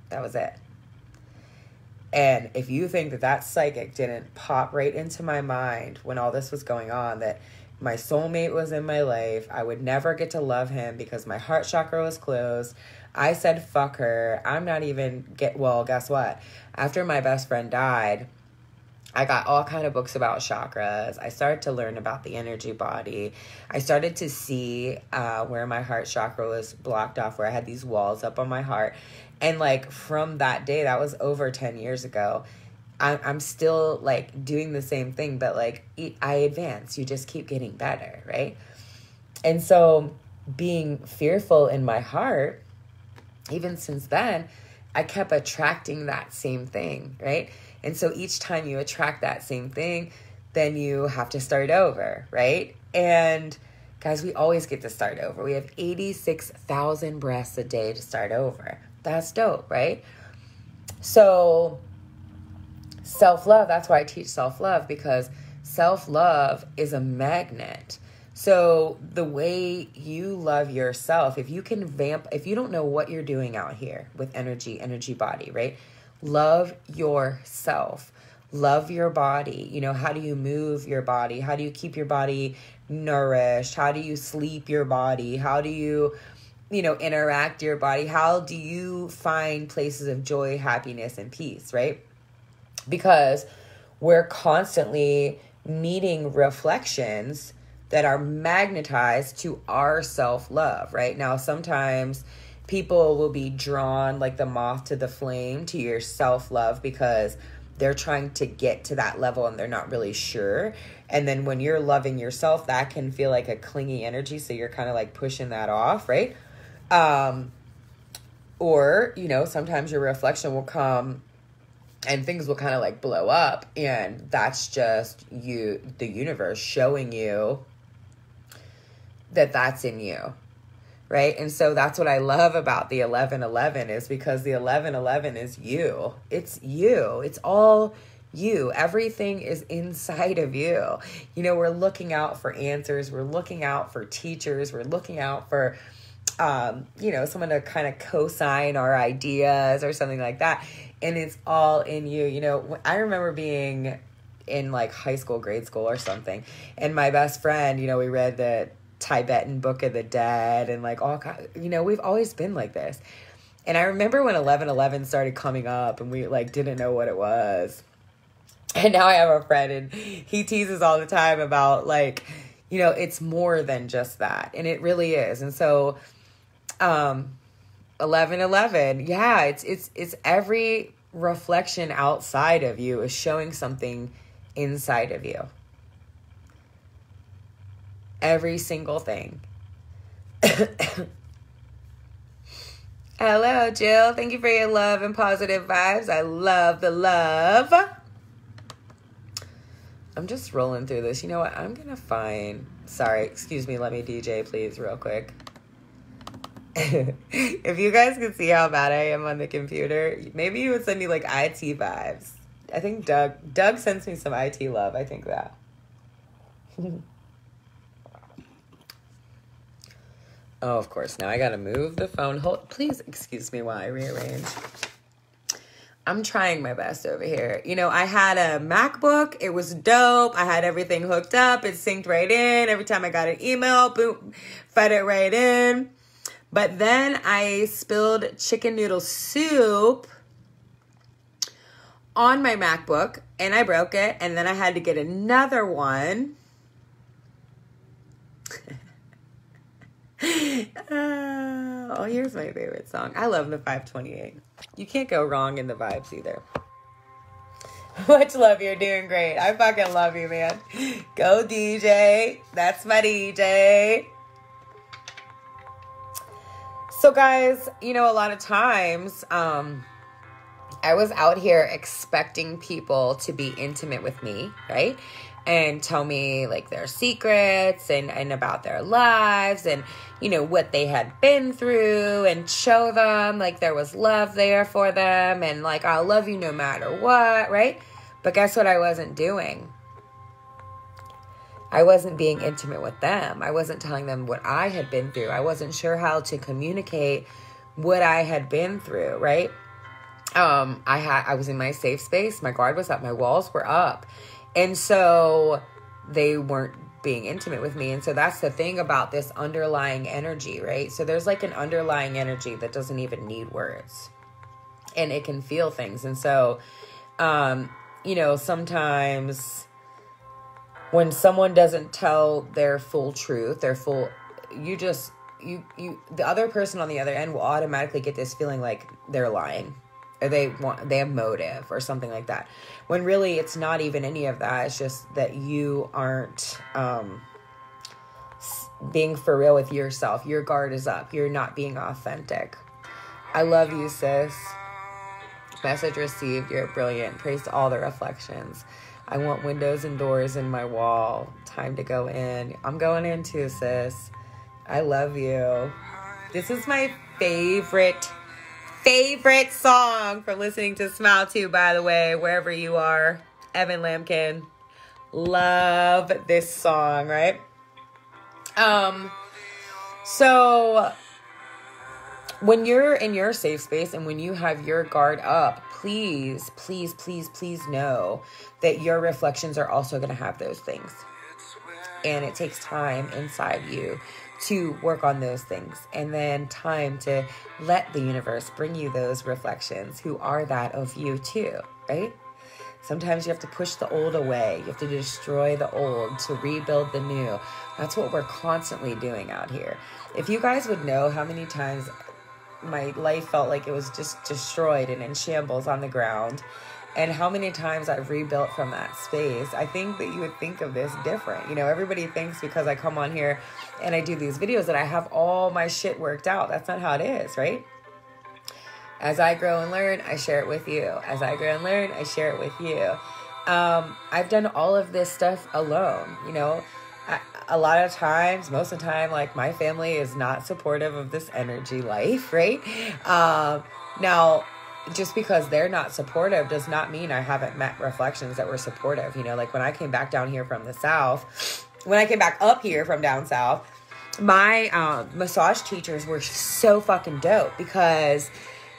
that was it. And if you think that psychic didn't pop right into my mind when all this was going on, that my soulmate was in my life, I would never get to love him because my heart chakra was closed. I said, fuck her. I'm not even guess what? After my best friend died, I got all kind of books about chakras. I started to learn about the energy body. I started to see where my heart chakra was blocked off, where I had these walls up on my heart. And from that day, that was over 10 years ago, I'm still doing the same thing, but I advance. You just keep getting better, right? And so being fearful in my heart, even since then, I kept attracting that same thing, right? And so each time you attract that same thing, then you have to start over, right? And guys, we always get to start over. We have 86,000 breaths a day to start over. That's dope, right? So self-love, that's why I teach self-love, because self-love is a magnet. So the way you love yourself, if you don't know what you're doing out here with energy body, right? Love yourself. Love your body. You know, how do you move your body? How do you keep your body nourished? How do you sleep your body? How do you, interact your body? How do you find places of joy, happiness, and peace, right? Because we're constantly needing reflections that are magnetized to our self-love, right? Now, sometimes people will be drawn like the moth to the flame to your self-love because they're trying to get to that level and they're not really sure. And then when you're loving yourself, that can feel like a clingy energy. So you're kind of like pushing that off, right? Or, sometimes your reflection will come and things will kind of like blow up. And that's just the universe showing you that that's in you, right? And so that's what I love about the 1111 is because the 1111 is you. It's you. It's all you. Everything is inside of you. We're looking out for answers. We're looking out for teachers. We're looking out for, someone to kind of co-sign our ideas or something like that. And it's all in you. I remember being in like high school, grade school or something. And my best friend, we read the Tibetan Book of the Dead and like all kind, we've always been like this. And I remember when 1111 started coming up and we like didn't know what it was. And now I have a friend and he teases all the time about like, it's more than just that. And it really is. And so 1111, yeah, it's every reflection outside of you is showing something inside of you. Every single thing. Hello, Jill. Thank you for your love and positive vibes. I love the love. I'm just rolling through this. You know what? I'm going to find... Sorry, excuse me. Let me DJ, please, real quick. If you guys could see how bad I am on the computer, maybe you would send me, like, IT vibes. I think Doug sends me some IT love. I think that. Oh, of course. Now I got to move the phone. Please excuse me while I rearrange. I'm trying my best over here. I had a MacBook. It was dope. I had everything hooked up. It synced right in. Every time I got an email, boom, fed it right in. But then I spilled chicken noodle soup on my MacBook and I broke it. And then I had to get another one. Oh, here's my favorite song. I love the 528. You can't go wrong in the vibes either. Much love. You're doing great. I fucking love you, man. Go DJ. That's my DJ. So guys, a lot of times, I was out here expecting people to be intimate with me, right? And tell me like their secrets and about their lives and, what they had been through and show them like there was love there for them and like, I'll love you no matter what, right? But guess what I wasn't doing? I wasn't being intimate with them. I wasn't telling them what I had been through. I wasn't sure how to communicate what I had been through, right? I was in my safe space. My guard was up. My walls were up. And so they weren't being intimate with me. And so that's the thing about this underlying energy, right? So there's like an underlying energy that doesn't even need words. And it can feel things. And so, sometimes when someone doesn't tell their full truth, the other person on the other end will automatically get this feeling like they're lying. Or they have motive or something like that. When really it's not even any of that. It's just that you aren't being for real with yourself. Your guard is up. You're not being authentic. I love you, sis. Message received. You're brilliant. Praise to all the reflections. I want windows and doors in my wall. Time to go in. I'm going in too, sis. I love you. This is my favorite song for listening to Smile To, by the way, wherever you are. Evan Lampkin. Love this song, right? So when you're in your safe space and when you have your guard up, please, please, please, please know that your reflections are also going to have those things. And it takes time inside you to work on those things, and then time to let the universe bring you those reflections who are that of you too, right? Sometimes you have to push the old away. You have to destroy the old to rebuild the new. That's what we're constantly doing out here. If you guys would know how many times my life felt like it was just destroyed and in shambles on the ground, and how many times I've rebuilt from that space, I think that you would think of this different. You know, everybody thinks because I come on here and I do these videos that I have all my shit worked out. That's not how it is, right? As I grow and learn, I share it with you. As I grow and learn, I share it with you. I've done all of this stuff alone, you know. A lot of times, most of the time, like, my family is not supportive of this energy life, right? Now, just because they're not supportive does not mean I haven't met reflections that were supportive. You know, like when I came back down here from the South, when I came back up here from down South, my massage teachers were so fucking dope because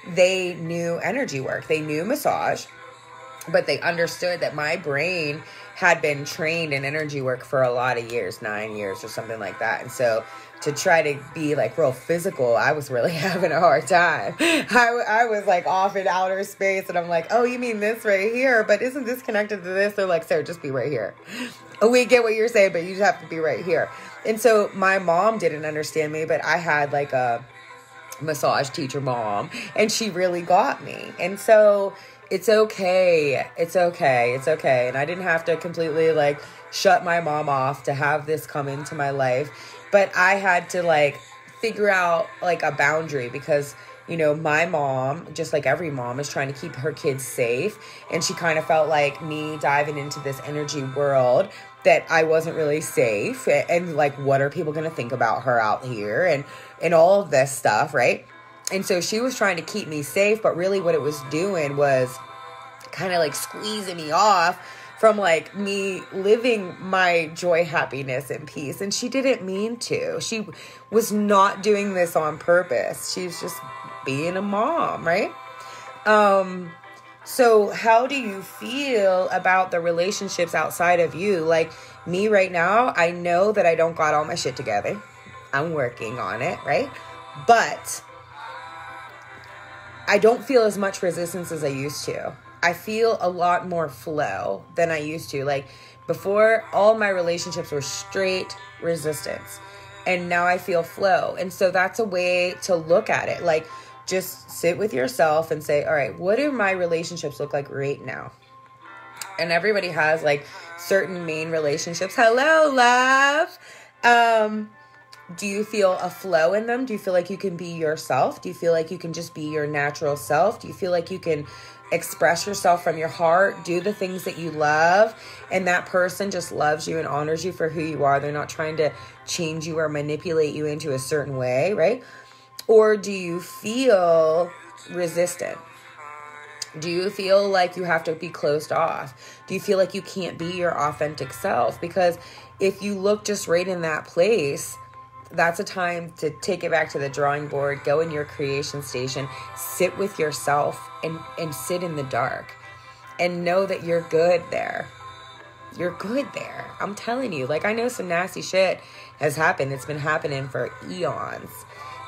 they knew energy work. They knew massage, but they understood that my brain had been trained in energy work for a lot of years, 9 years or something like that. And so to try to be like real physical, I was really having a hard time. I was like off in outer space, and I'm like, oh, you mean this right here? But isn't this connected to this? They're like, Sarah, just be right here. We get what you're saying, but you just have to be right here. And so my mom didn't understand me, but I had like a massage teacher mom, and she really got me. And so it's okay. It's okay. It's okay. And I didn't have to completely like shut my mom off to have this come into my life. But I had to like figure out like a boundary because, you know, my mom, just like every mom, is trying to keep her kids safe. And she kind of felt like me diving into this energy world that I wasn't really safe. And like, what are people going to think about her out here? And all of this stuff, right? And so she was trying to keep me safe, but really what it was doing was kind of like squeezing me off from like me living my joy, happiness, and peace. And she didn't mean to. She was not doing this on purpose. She's just being a mom, right? So how do you feel about the relationships outside of you? Like me right now, I know that I don't got all my shit together. I'm working on it, right? But I don't feel as much resistance as I used to. I feel a lot more flow than I used to. Like before, all my relationships were straight resistance. And now I feel flow. And so that's a way to look at it. Like just sit with yourself and say, all right, what do my relationships look like right now? And everybody has like certain main relationships. Hello, love. Do you feel a flow in them? Do you feel like you can be yourself? Do you feel like you can just be your natural self? Do you feel like you can express yourself from your heart, do the things that you love, and that person just loves you and honors you for who you are? They're not trying to change you or manipulate you into a certain way, right? Or do you feel resistant? Do you feel like you have to be closed off? Do you feel like you can't be your authentic self? Because if you look just right in that place, that's a time to take it back to the drawing board, go in your creation station, sit with yourself and sit in the dark and know that you're good there. You're good there. I'm telling you, like, I know some nasty shit has happened. It's been happening for eons.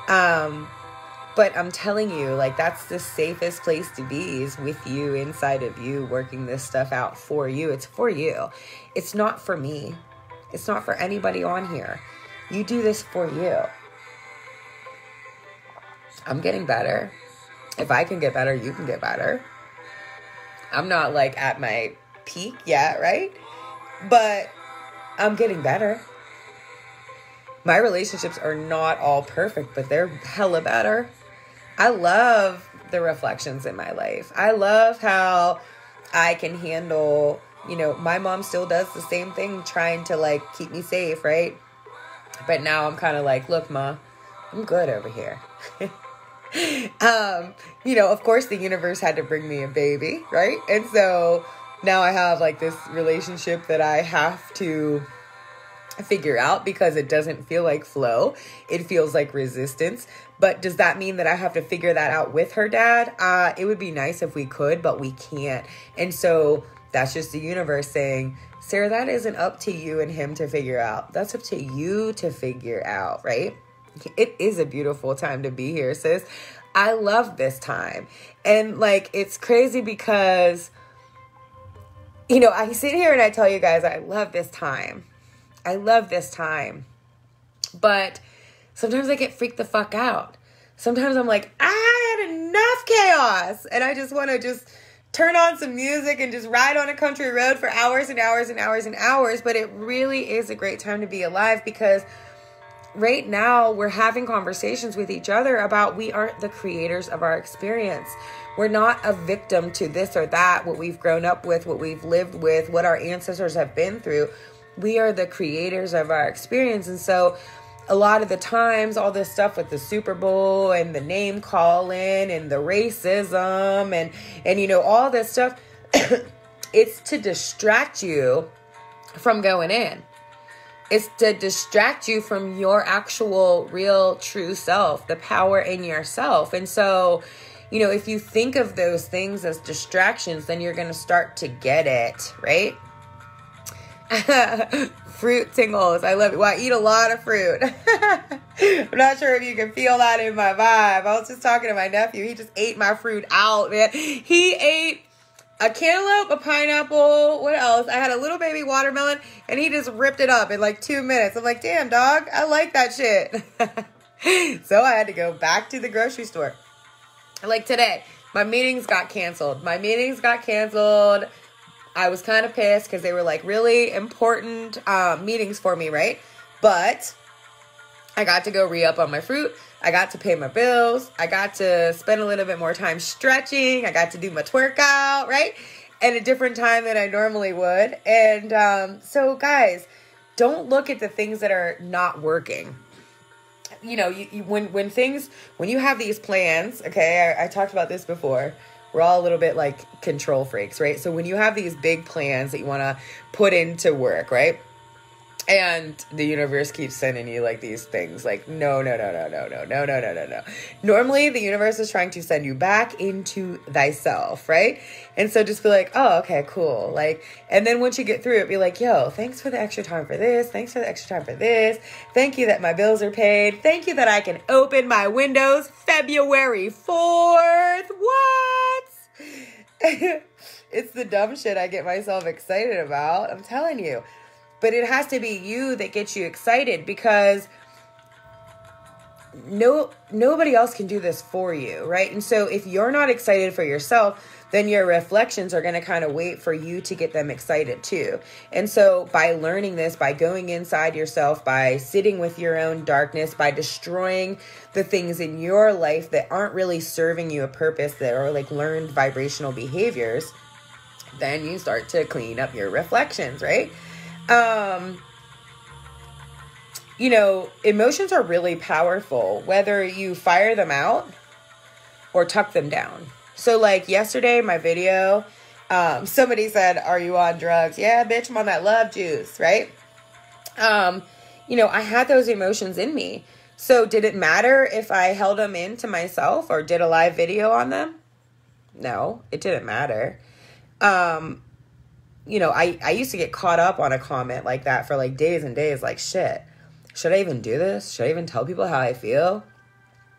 But I'm telling you, like, that's the safest place to be, is with you, inside of you, working this stuff out for you. It's for you. It's not for me. It's not for anybody on here. You do this for you. I'm getting better. If I can get better, you can get better. I'm not like at my peak yet, right? But I'm getting better. My relationships are not all perfect, but they're hella better. I love the reflections in my life. I love how I can handle, my mom still does the same thing, trying to like keep me safe, right? But now I'm kind of like, look, Ma, I'm good over here. Of course the universe had to bring me a baby, right? And so now I have like this relationship that I have to figure out because it doesn't feel like flow. It feels like resistance. But does that mean that I have to figure that out with her dad? It would be nice if we could, but we can't. And so that's just the universe saying, Sarah, that isn't up to you and him to figure out. That's up to you to figure out, right? It is a beautiful time to be here, sis. I love this time. And like, it's crazy because, I sit here and I tell you guys, I love this time. I love this time. But sometimes I get freaked the fuck out. Sometimes I'm like, I had enough chaos. And I just want to just turn on some music and just ride on a country road for hours and hours and hours and hours. But it really is a great time to be alive because right now we're having conversations with each other about we aren't the creators of our experience. We're not a victim to this or that, what we've grown up with, what we've lived with, what our ancestors have been through. We are the creators of our experience. And so a lot of the times, all this stuff with the Super Bowl and the name calling and the racism and all this stuff, it's to distract you from going in. It's to distract you from your actual, real, true self, the power in yourself. And so, if you think of those things as distractions, then you're going to start to get it, right? Fruit tingles. I love it. Well, I eat a lot of fruit. I'm not sure if you can feel that in my vibe. I was just talking to my nephew. He just ate my fruit out, man. He ate a cantaloupe, a pineapple, what else? I had a little baby watermelon, and he just ripped it up in like 2 minutes. I'm like, damn, dog, I like that shit. So I had to go back to the grocery store. Like today, my meetings got canceled. I was kind of pissed because they were like really important meetings for me, right? But I got to go re-up on my fruit. I got to pay my bills. I got to spend a little bit more time stretching. I got to do my twerk out, right? At a different time than I normally would. And so guys, don't look at the things that are not working. When you have these plans, okay, I talked about this before. We're all a little bit like control freaks, right? So when you have these big plans that you want to put into work, right? And the universe keeps sending you like these things like, no. Normally the universe is trying to send you back into thyself, right? And so just be like, oh, okay, cool. Like, and then once you get through it, be like, yo, thanks for the extra time for this. Thanks for the extra time for this. Thank you that my bills are paid. Thank you that I can open my windows February 4th. What? It's the dumb shit I get myself excited about. I'm telling you. But it has to be you that gets you excited because nobody else can do this for you, right? And so if you're not excited for yourself, then your reflections are going to kind of wait for you to get them excited too. And so by learning this, by going inside yourself, by sitting with your own darkness, by destroying the things in your life that aren't really serving you a purpose, that are like learned vibrational behaviors, then you start to clean up your reflections, right? Emotions are really powerful, whether you fire them out or tuck them down. So like yesterday, my video, somebody said, are you on drugs? Yeah, bitch, I'm on that love juice, right? I had those emotions in me. So did it matter if I held them in to myself or did a live video on them? No, it didn't matter. I used to get caught up on a comment like that for like days and days, like, shit, should I even do this? Should I even tell people how I feel?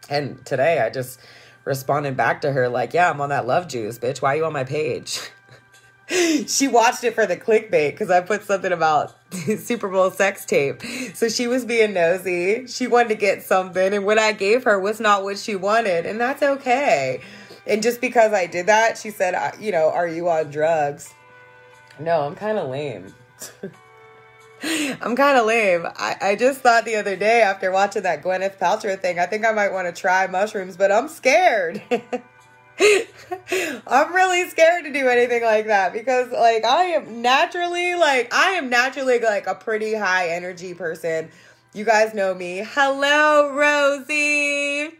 And today I just responded back to her like, yeah, I'm on that love juice, bitch. Why are you on my page? She watched it for the clickbait because I put something about Super Bowl sex tape. So she was being nosy. She wanted to get something. And what I gave her was not what she wanted. And that's okay. And just because I did that, she said, are you on drugs? No, I'm kind of lame. I'm kind of lame. I just thought the other day after watching that Gwyneth Paltrow thing, I think I might want to try mushrooms, but I'm scared. I'm really scared to do anything like that because like I am naturally like a pretty high energy person. You guys know me. Hello, Rosie.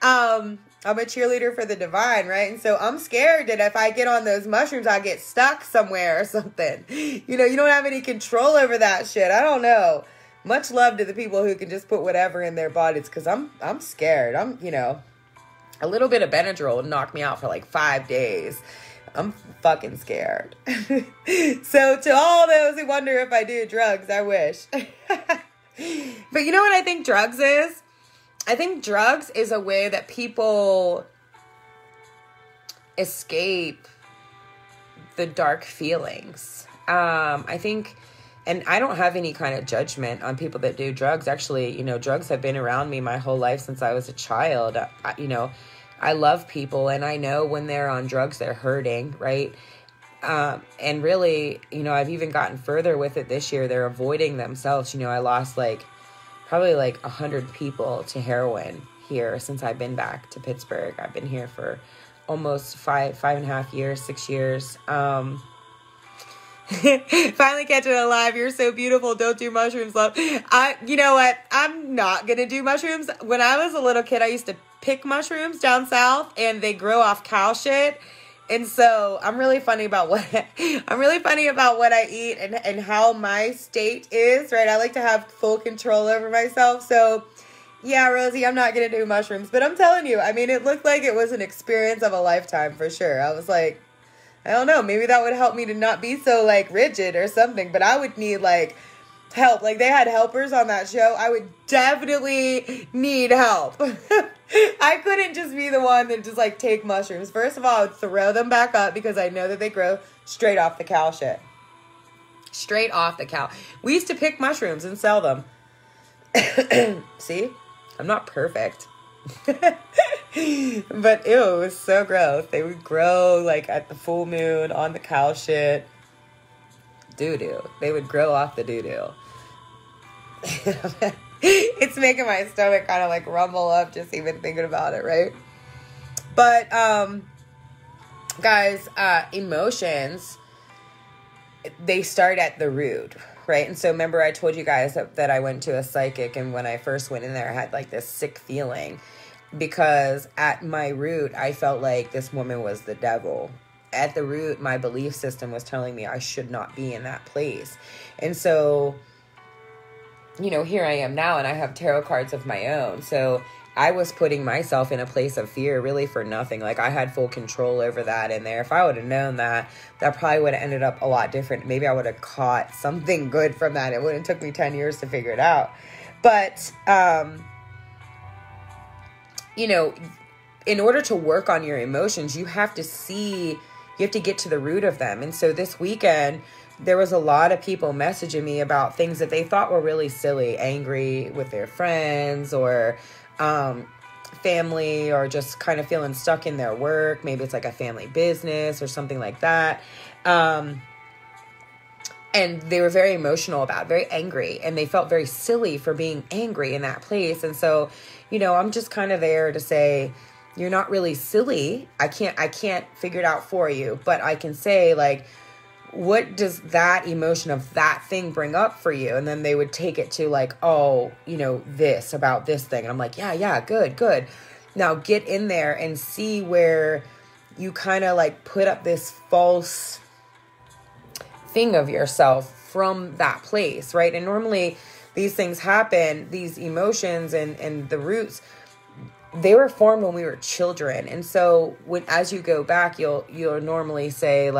I'm a cheerleader for the divine, right? And so I'm scared that if I get on those mushrooms, I get stuck somewhere or something. You know, you don't have any control over that shit. I don't know. Much love to the people who can just put whatever in their bodies because I'm scared. A little bit of Benadryl would knock me out for like 5 days. I'm fucking scared. So to all those who wonder if I do drugs, I wish. But you know what I think drugs is? I think drugs is a way that people escape the dark feelings. I think, and I don't have any kind of judgment on people that do drugs. Actually, you know, drugs have been around me my whole life since I was a child. I love people and I know when they're on drugs, they're hurting, right? And really, you know, I've even gotten further with it this year. They're avoiding themselves. You know, I lost probably 100 people to heroin here since I've been back to Pittsburgh. I've been here for almost five and a half years, 6 years. Finally catching it alive. You're so beautiful. Don't do mushrooms, love. You know what? I'm not going to do mushrooms. When I was a little kid, I used to pick mushrooms down south and they grow off cow shit. And so I'm really funny about what I eat and how my state is, right? I like to have full control over myself. So yeah, Rosie, I'm not going to do mushrooms, but I'm telling you, I mean, it looked like it was an experience of a lifetime for sure. I was like, I don't know, maybe that would help me to not be so rigid or something, but I would need help. Like they had helpers on that show. I would definitely need help. I couldn't just be the one that just take mushrooms. First of all, I would throw them back up because I know that they grow straight off the cow shit. Straight off the cow. We used to pick mushrooms and sell them. See? I'm not perfect. But ew, it was so gross. They would grow at the full moon on the cow shit. Doo-doo. They would grow off the doo-doo. It's making my stomach kind of rumble up just even thinking about it, right? But guys, emotions, they start at the root, right? And so remember I told you guys that I went to a psychic, and when I first went in there I had this sick feeling because at my root I felt like this woman was the devil. At the root, my belief system was telling me I should not be in that place. And so, you know, here I am now and I have tarot cards of my own. So I was putting myself in a place of fear really for nothing. I had full control over that in there. If I would have known that, that probably would have ended up a lot different. Maybe I would have caught something good from that. It wouldn't have took me 10 years to figure it out. But, you know, in order to work on your emotions, you have to get to the root of them. And so this weekend, there was a lot of people messaging me about things that they thought were really silly, angry with their friends or family, or just kind of feeling stuck in their work. Maybe it's a family business or something like that. And they were very emotional about it, very angry, and they felt very silly for being angry in that place. And so, you know, I'm just kind of there to say, you're not really silly. I can't figure it out for you, but I can say what does that emotion of that thing bring up for you? And then they would take it to oh, you know, this about this thing. And I'm like, yeah, good. Now get in there and see where you kind of put up this false thing of yourself from that place, right? And normally these things happen, these emotions and the roots, they were formed when we were children. And so as you go back, you'll normally say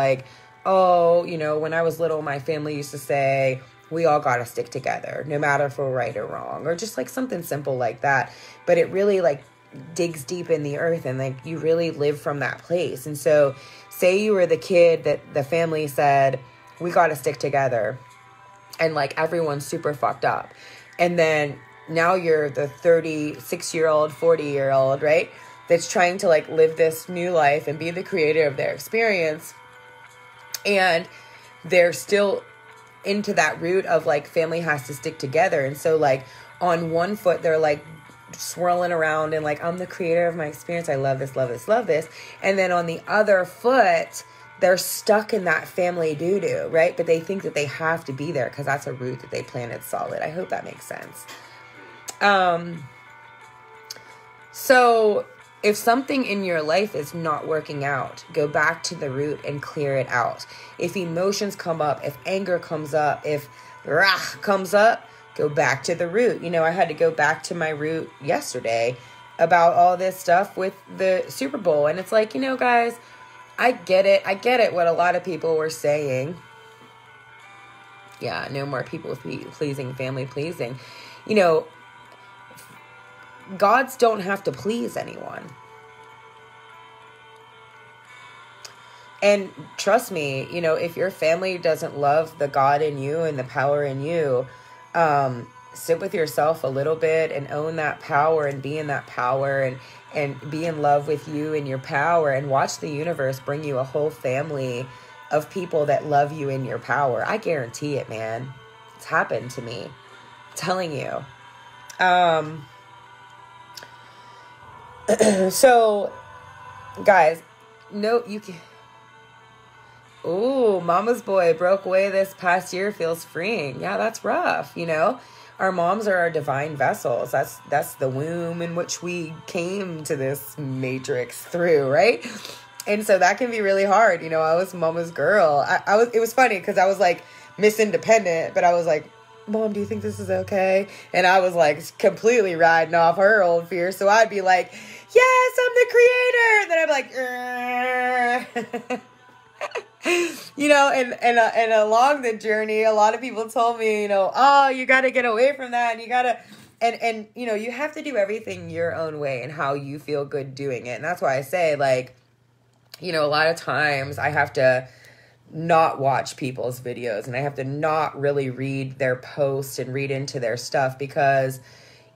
oh, you know, when I was little, my family used to say, we all got to stick together, no matter if we're right or wrong, or just something simple like that. But it really digs deep in the earth, and you really live from that place. And so say you were the kid that the family said, we got to stick together, and everyone's super fucked up. And then now you're the 36-year-old, 40-year-old, right? That's trying to live this new life and be the creator of their experience. And they're still into that root of family has to stick together. And so on one foot, they're swirling around and like, I'm the creator of my experience. I love this, love this, love this. And then on the other foot, they're stuck in that family doo-doo, right? But they think that they have to be there because that's a root that they planted solid. I hope that makes sense. So if something in your life is not working out, go back to the root and clear it out. If emotions come up, if anger comes up, if wrath comes up, go back to the root. You know, I had to go back to my root yesterday about all this stuff with the Super Bowl. And it's like, you know, guys, I get it. I get it what a lot of people were saying. Yeah, no more people pleasing, family pleasing. You know, gods don't have to please anyone. And trust me, you know, if your family doesn't love the God in you and the power in you, sit with yourself a little bit and own that power and be in that power and be in love with you and your power and watch the universe bring you a whole family of people that love you in your power. I guarantee it, man. It's happened to me. I'm telling you. So, guys, no, you can. Ooh, mama's boy broke away this past year, feels freeing. Yeah, that's rough, you know. Our moms are our divine vessels. That's the womb in which we came to this matrix through, right? And so that can be really hard. You know, I was mama's girl. It was funny because I was like Miss Independent, but I was like, Mom, do you think this is okay? And I was like completely riding off her old fear. So I'd be like, yes, I'm the creator. And then I'd be like, you know, and along the journey, a lot of people told me, you know, oh, you got to get away from that. And you got to, and, you know, you have to do everything your own way and how you feel good doing it. And that's why I say, like, you know, a lot of times I have to not watch people's videos and I have to not really read their posts and read into their stuff because,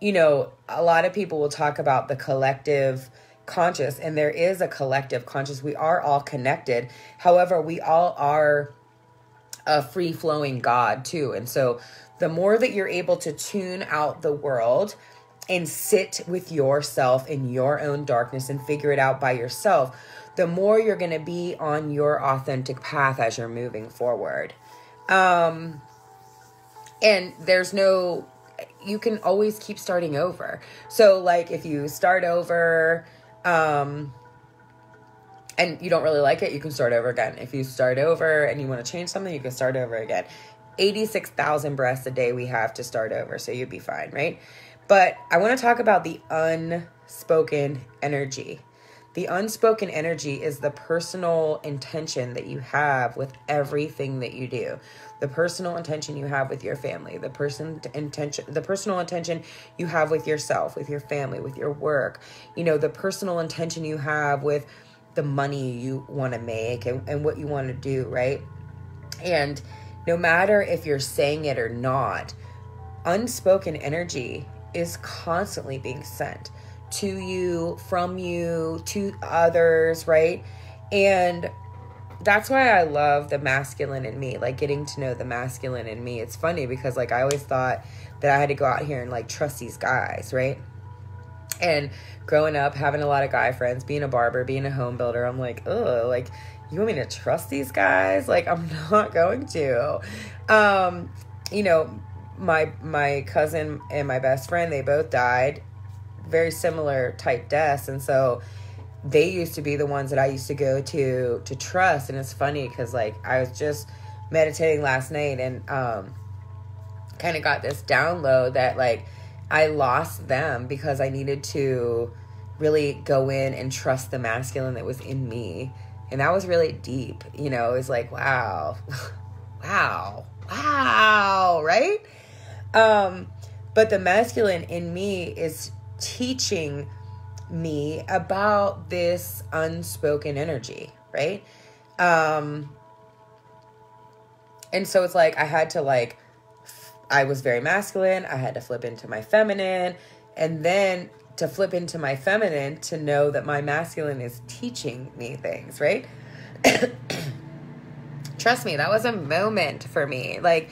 you know, a lot of people will talk about the collective conscious, and there is a collective conscious. We are all connected. However, we all are a free-flowing God too. And so the more that you're able to tune out the world and sit with yourself in your own darkness and figure it out by yourself, the more you're going to be on your authentic path as you're moving forward. And there's no, you can always keep starting over. So like if you start over, and you don't really like it, you can start over again. If you start over and you want to change something, you can start over again. 86,000 breaths a day we have to start over, so you'd be fine, right? But I want to talk about the unspoken energy. The unspoken energy is the personal intention that you have with everything that you do. The personal intention you have with your family, the personal intention you have with yourself, with your family, with your work, you know, the personal intention you have with the money you want to make and what you want to do, right? And no matter if you're saying it or not, unspoken energy is constantly being sent to you, from you, to others, right? And that's why I love the masculine in me, like getting to know the masculine in me. It's funny because like I always thought that I had to go out here and like trust these guys, right? And growing up, having a lot of guy friends, being a barber, being a home builder, I'm like, oh, like you want me to trust these guys? Like I'm not going to. You know, my cousin and my best friend, they both died. Very similar type deaths, and so they used to be the ones that I used to go to trust. And it's funny because like I was just meditating last night and kind of got this download that like I lost them because I needed to really go in and trust the masculine that was in me. And that was really deep, you know. It was like, wow, right? But the masculine in me is teaching me about this unspoken energy, right? And so it's like I had to like, I was very masculine. I had to flip into my feminine, and then to flip into my feminine to know that my masculine is teaching me things, right? Trust me, that was a moment for me, like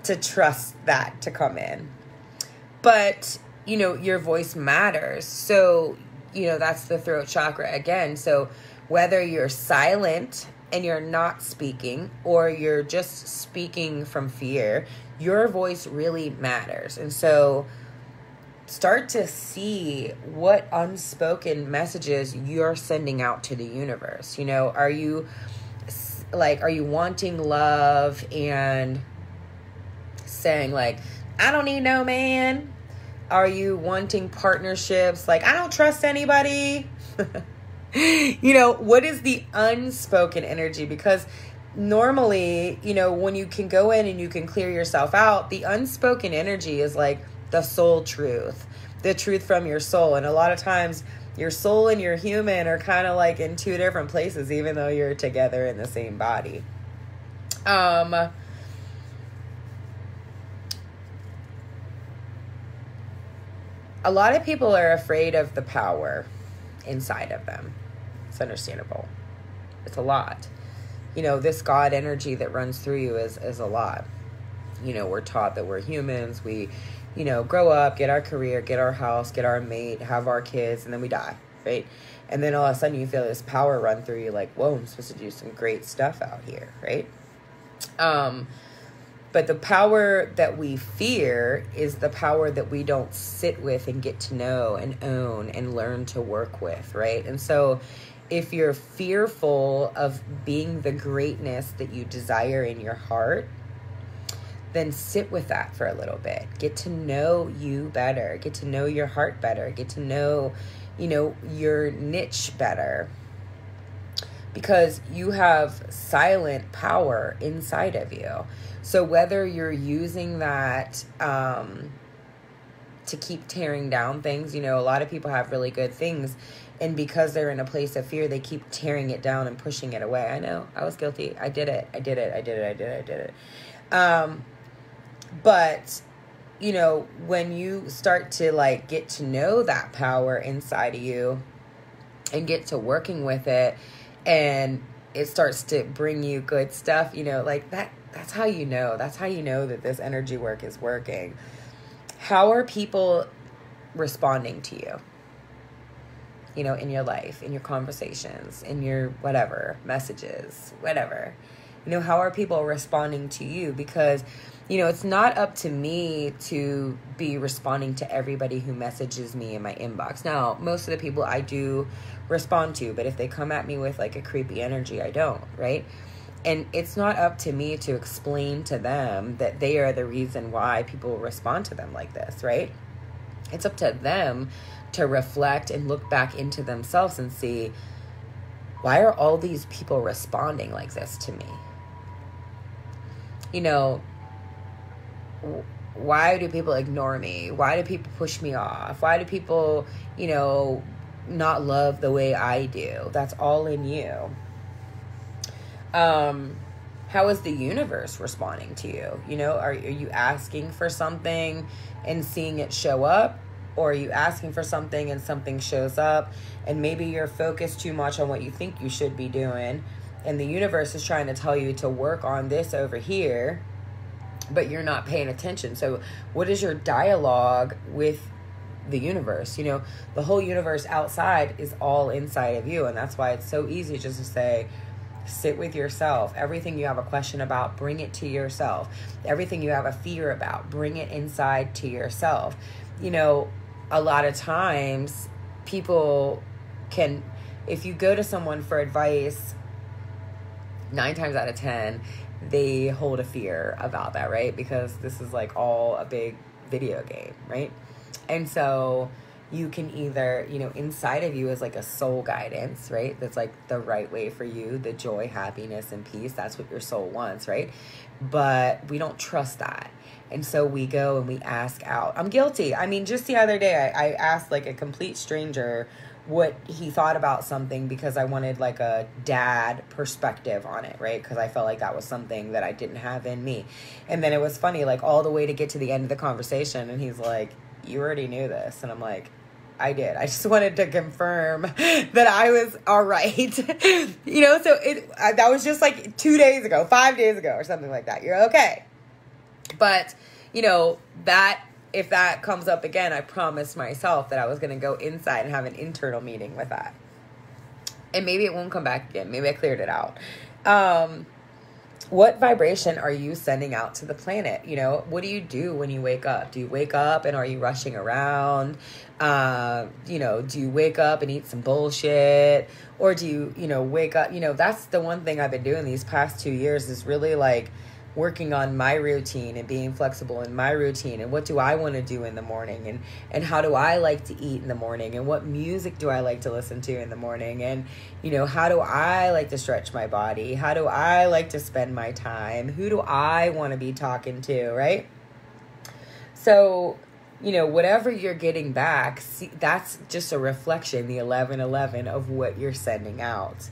to trust that to come in. But your voice matters. So, that's the throat chakra again. So whether you're silent and you're not speaking, or you're just speaking from fear, your voice really matters. And so start to see what unspoken messages you're sending out to the universe. Are you wanting love and saying like, I don't need no man? Are you wanting partnerships? Like, I don't trust anybody. What is the unspoken energy? Because normally, when you can go in and you can clear yourself out, the unspoken energy is like the soul truth, the truth from your soul. And a lot of times your soul and your human are kind of like in two different places, even though you're together in the same body. A lot of people are afraid of the power inside of them. It's understandable. It's a lot. This God energy that runs through you is a lot. We're taught that we're humans. We, grow up, get our career, get our house, get our mate, have our kids, and then we die, right? And then all of a sudden you feel this power run through you like, whoa, I'm supposed to do some great stuff out here, right? But the power that we fear is the power that we don't sit with and get to know and own and learn to work with, right? And so if you're fearful of being the greatness that you desire in your heart, then sit with that for a little bit. Get to know you better. Get to know your heart better. Get to know, your niche better. Because you have silent power inside of you. So whether you're using that to keep tearing down things, a lot of people have really good things, and because they're in a place of fear, they keep tearing it down and pushing it away. I know, I was guilty. I did it. But, when you start to like get to know that power inside of you and get to working with it, and it starts to bring you good stuff, like that's how you know. That's how you know that this energy work is working. How are people responding to you? In your life, in your conversations, in your whatever, messages, whatever. How are people responding to you? Because, it's not up to me to be responding to everybody who messages me in my inbox. Now, most of the people I do respond to, but if they come at me with like a creepy energy, I don't, right? And it's not up to me to explain to them that they are the reason why people respond to them like this, right? It's up to them to reflect and look back into themselves and see, why are all these people responding like this to me? Why do people ignore me? Why do people push me off? Why do people, not love the way I do? That's all in you. How is the universe responding to you? Are you asking for something and seeing it show up? Or are you asking for something and something shows up, and maybe you're focused too much on what you think you should be doing, and the universe is trying to tell you to work on this over here, but you're not paying attention. So what is your dialogue with the universe? The whole universe outside is all inside of you, and that's why it's so easy just to say, sit with yourself. Everything you have a question about, bring it to yourself. Everything you have a fear about, bring it inside to yourself. A lot of times people can, if you go to someone for advice, 9 times out of 10, they hold a fear about that, right? Because this is like all a big video game, right? And so you can either, inside of you is like a soul guidance, right? That's like the right way for you, the joy, happiness, and peace. That's what your soul wants, right? But we don't trust that. And so we go and we ask out. I'm guilty. Just the other day, I asked like a complete stranger what he thought about something because I wanted like a dad perspective on it, right? Because I felt like that was something that I didn't have in me. And then it was funny, like all the way to get to the end of the conversation, and he's like, you already knew this. And I'm like, I did. I just wanted to confirm that I was all right. So that was just like 2 days ago, 5 days ago or something like that. You're okay. But, that if that comes up again, I promised myself that I was going to go inside and have an internal meeting with that. And maybe it won't come back again. Maybe I cleared it out. What vibration are you sending out to the planet? You know, what do you do when you wake up? Do you wake up and are you rushing around? You know, do you wake up and eat some bullshit? Or do you, you know, wake up? You know, that's the one thing I've been doing these past 2 years is really like working on my routine and being flexible in my routine, and what do I want to do in the morning, and how do I like to eat in the morning, and what music do I like to listen to in the morning, and, you know, how do I like to stretch my body, how do I like to spend my time, who do I want to be talking to, right? So, you know, whatever you're getting back, see, that's just a reflection, the 1111 of what you're sending out.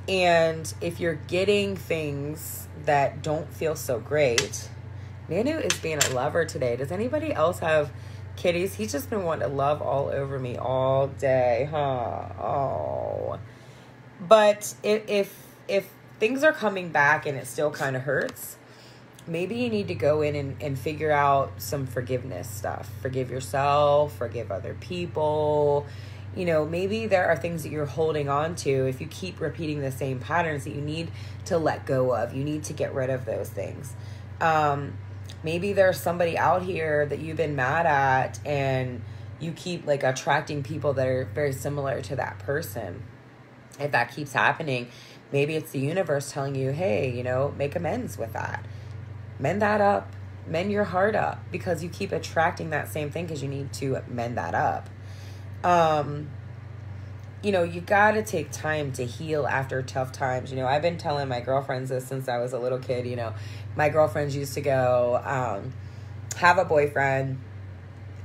And if you're getting things that don't feel so great, Nanu is being a lover today. Does anybody else have kitties? He's just been wanting to love all over me all day, huh? Oh. But if things are coming back and it still kind of hurts, maybe you need to go in and figure out some forgiveness stuff. Forgive yourself, forgive other people. You know, maybe there are things that you're holding on to. If you keep repeating the same patterns that you need to let go of, you need to get rid of those things. Maybe there's somebody out here that you've been mad at and you keep like attracting people that are very similar to that person. If that keeps happening, maybe it's the universe telling you, hey, you know, make amends with that. Mend that up. Mend your heart up, because you keep attracting that same thing because you need to mend that up. You know, you got to take time to heal after tough times. You know, I've been telling my girlfriends this since I was a little kid. You know, my girlfriends used to go, have a boyfriend,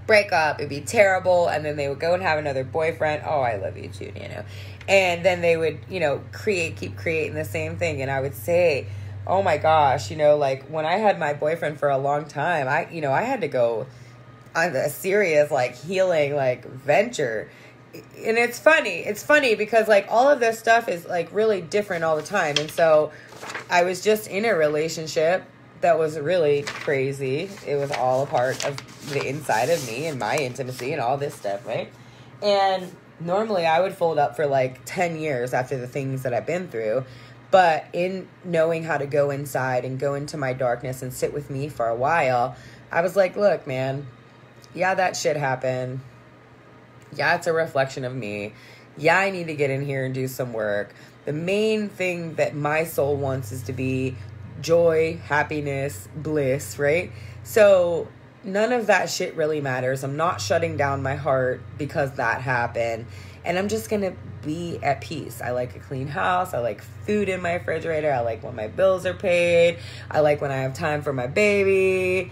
break up, it'd be terrible. And then they would go and have another boyfriend. Oh, I love you too, you know. And then they would, you know, keep creating the same thing. And I would say, oh my gosh, you know, like when I had my boyfriend for a long time, I had to go on a serious like healing like venture. And it's funny because like all of this stuff is like really different all the time. And so I was just in a relationship that was really crazy. It was all a part of the inside of me and my intimacy and all this stuff, right? And normally I would fold up for like 10 years after the things that I've been through. But in knowing how to go inside and go into my darkness and sit with me for a while, I was like, look, man, yeah, that shit happened. Yeah, it's a reflection of me. Yeah, I need to get in here and do some work. The main thing that my soul wants is to be joy, happiness, bliss, right? So none of that shit really matters. I'm not shutting down my heart because that happened. And I'm just going to be at peace. I like a clean house. I like food in my refrigerator. I like when my bills are paid. I like when I have time for my baby.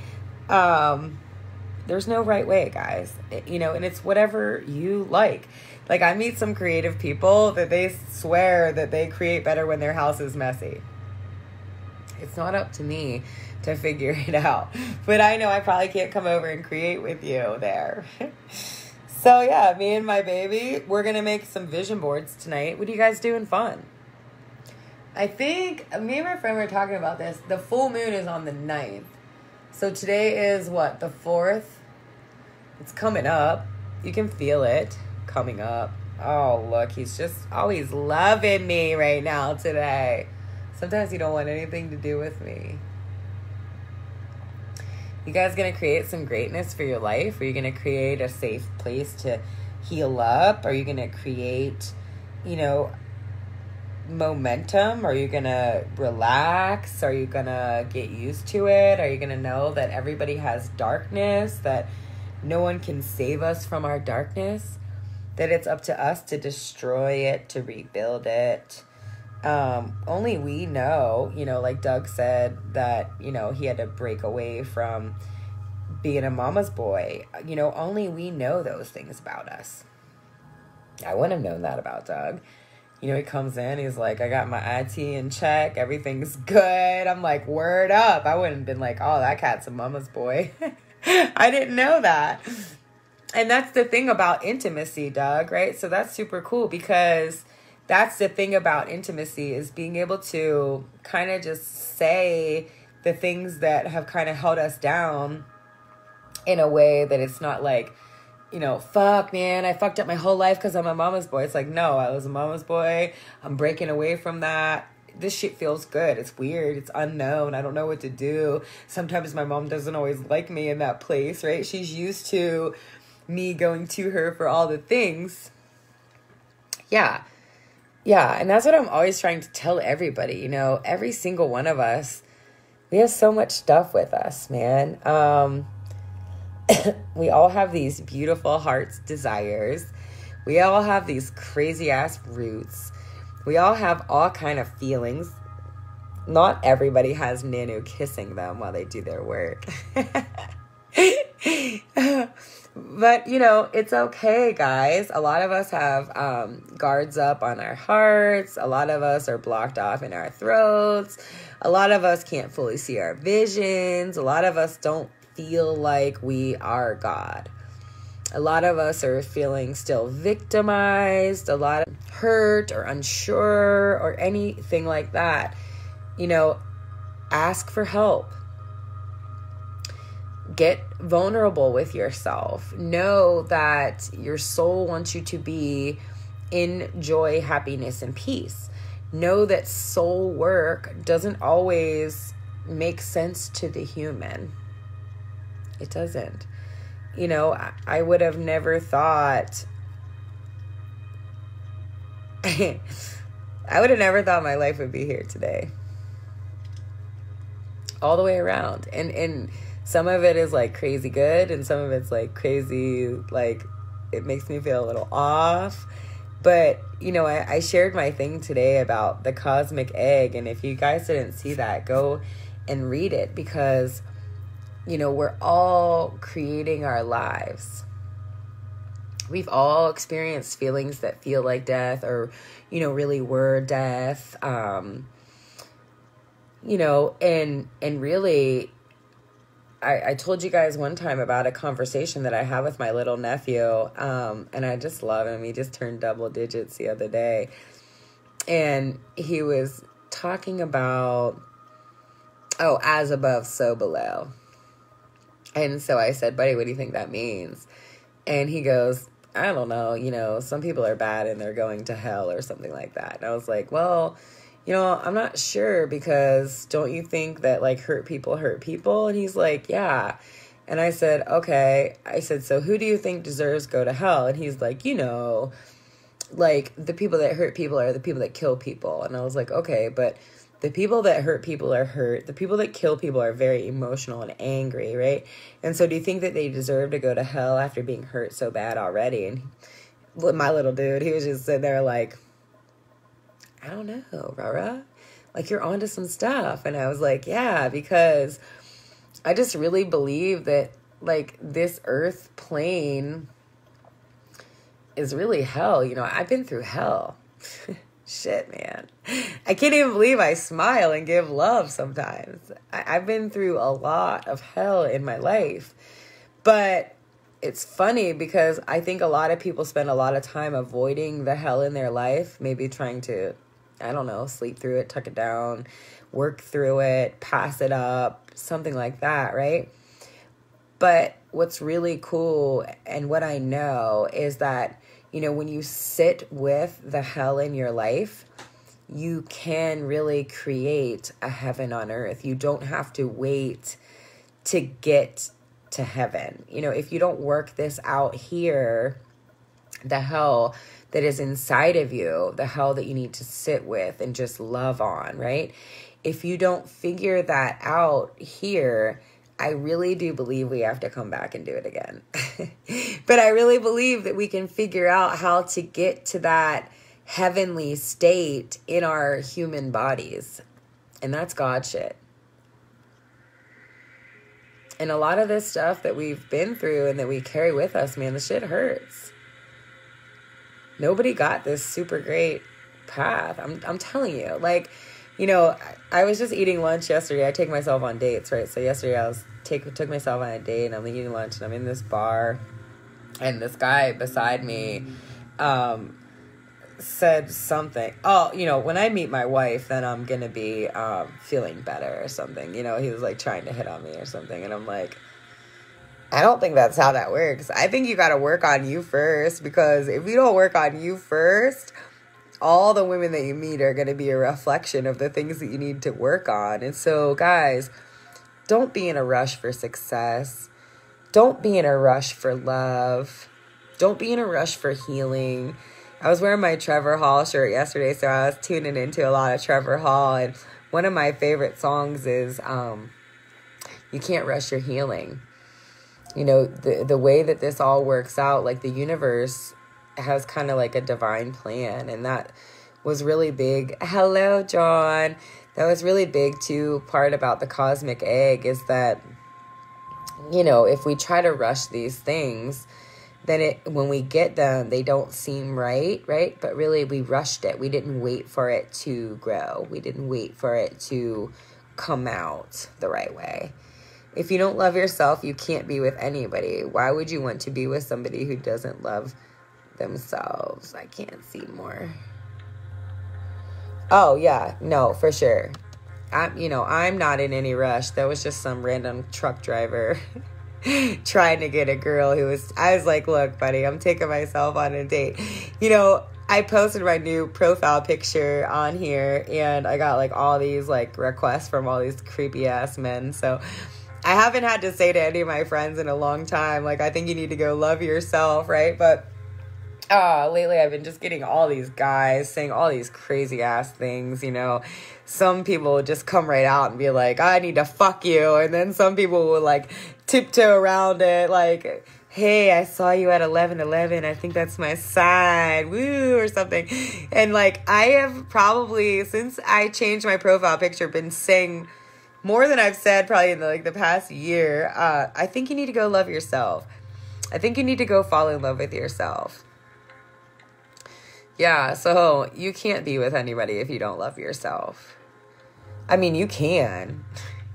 There's no right way, guys. You know, and it's whatever you like. Like, I meet some creative people that they swear that they create better when their house is messy. It's not up to me to figure it out. But I know I probably can't come over and create with you there. So, yeah, me and my baby, we're going to make some vision boards tonight. What are you guys doing fun? I think me and my friend were talking about this. The full moon is on the 9th. So today is what, the 4th? It's coming up. You can feel it coming up. Oh, look, he's loving me right now today. Sometimes you don't want anything to do with me. You guys going to create some greatness for your life? Are you going to create a safe place to heal up? Are you going to create, you know, momentum? Are you going to relax? Are you going to get used to it? Are you going to know that everybody has darkness, that no one can save us from our darkness, that it's up to us to destroy it, to rebuild it? Only we know, you know, like Doug said that, you know, he had to break away from being a mama's boy. You know, only we know those things about us. I wouldn't have known that about Doug. You know, he comes in, he's like, I got my IT in check, everything's good. I'm like, word up. I wouldn't have been like, oh, that cat's a mama's boy. I didn't know that. And that's the thing about intimacy, Doug, right? So that's super cool, because that's the thing about intimacy, is being able to kind of just say the things that have kind of held us down in a way that it's not like, you know, fuck, man, I fucked up my whole life because I'm a mama's boy. It's like, no, I was a mama's boy. I'm breaking away from that. This shit feels good. It's weird. It's unknown. I don't know what to do. Sometimes my mom doesn't always like me in that place, right? She's used to me going to her for all the things. Yeah. And that's what I'm always trying to tell everybody, you know, every single one of us, we have so much stuff with us, man. We all have these beautiful heart's desires. We all have these crazy ass roots. We all have all kind of feelings. Not everybody has Nanu kissing them while they do their work. But, you know, it's okay, guys. A lot of us have guards up on our hearts. A lot of us are blocked off in our throats. A lot of us can't fully see our visions. A lot of us don't feel like we are God. A lot of us are feeling still victimized, a lot of hurt or unsure or anything like that. You know, ask for help. Get vulnerable with yourself. Know that your soul wants you to be in joy, happiness, and peace. Know that soul work doesn't always make sense to the human. It doesn't. You know, I would have never thought, I would have never thought my life would be here today. All the way around. And some of it is like crazy good, and some of it's like crazy, like it makes me feel a little off. But, you know, I shared my thing today about the cosmic egg, and if you guys didn't see that, go and read it, because, you know, we're all creating our lives. We've all experienced feelings that feel like death, or, you know, really were death. You know, and really, I told you guys one time about a conversation that I had with my little nephew, and I just love him. He just turned double digits the other day, and he was talking about, as above, so below. And so I said, buddy, what do you think that means? And he goes, I don't know, you know, some people are bad and they're going to hell or something like that. And I was like, well, you know, I'm not sure, because don't you think that like hurt people? And he's like, yeah. And I said, okay. I said, so who do you think deserves to go to hell? And he's like, you know, like the people that hurt people are the people that kill people. And I was like, okay, but the people that hurt people are hurt. The people that kill people are very emotional and angry, right? And so do you think that they deserve to go to hell after being hurt so bad already? And my little dude, he was just sitting there like, I don't know, Rara. Like, you're onto some stuff. And I was like, yeah, because I just really believe that, like, this earth plane is really hell. You know, I've been through hell. Shit, man. I can't even believe I smile and give love sometimes. I've been through a lot of hell in my life. But it's funny because I think a lot of people spend a lot of time avoiding the hell in their life, maybe trying to, I don't know, sleep through it, tuck it down, work through it, pass it up, something like that, right? But what's really cool and what I know is that, you know, when you sit with the hell in your life, you can really create a heaven on earth. You don't have to wait to get to heaven. You know, if you don't work this out here, the hell that is inside of you, the hell that you need to sit with and just love on, right? If you don't figure that out here, I really do believe we have to come back and do it again. But I really believe that we can figure out how to get to that heavenly state in our human bodies. And that's God shit. And a lot of this stuff that we've been through and that we carry with us, man, the shit hurts. Nobody got this super great path. I'm telling you, like, you know, I was just eating lunch yesterday. I take myself on dates, right? So yesterday I took myself on a date, and I'm eating lunch, and I'm in this bar, and this guy beside me, said something. Oh, when I meet my wife, then I'm going to be feeling better or something. He was like trying to hit on me or something. And I'm like, I don't think that's how that works. I think you got to work on you first, because if you don't work on you first, all the women that you meet are going to be a reflection of the things that you need to work on. And so, guys, don't be in a rush for success. Don't be in a rush for love. Don't be in a rush for healing. I was wearing my Trevor Hall shirt yesterday, so I was tuning into a lot of Trevor Hall. And one of my favorite songs is You Can't Rush Your Healing. The way that this all works out, like the universe has kind of like a divine plan. And that was really big. Hello, John. That was really big, too. Part about the cosmic egg is that, if we try to rush these things, then when we get them, they don't seem right? But really, we rushed it. We didn't wait for it to grow. We didn't wait for it to come out the right way. If you don't love yourself, you can't be with anybody. Why would you want to be with somebody who doesn't love themselves? I can't see more. Oh, yeah. No, for sure. I'm not in any rush. That was just some random truck driver trying to get a girl I was like, look, buddy, I'm taking myself on a date. I posted my new profile picture on here, and I got like all these like requests from all these creepy ass men. So I haven't had to say to any of my friends in a long time, like, I think you need to go love yourself, right? But lately I've been just getting all these guys saying all these crazy ass things. Some people will just come right out and be like, I need to fuck you. And then some people will like tiptoe around it, like, hey, I saw you at 11:11. I think that's my sign, woo, or something. And like, I have probably, since I changed my profile picture, been saying more than I've said probably in the past year. I think you need to go love yourself. I think you need to go fall in love with yourself. Yeah, so you can't be with anybody if you don't love yourself. I mean, you can.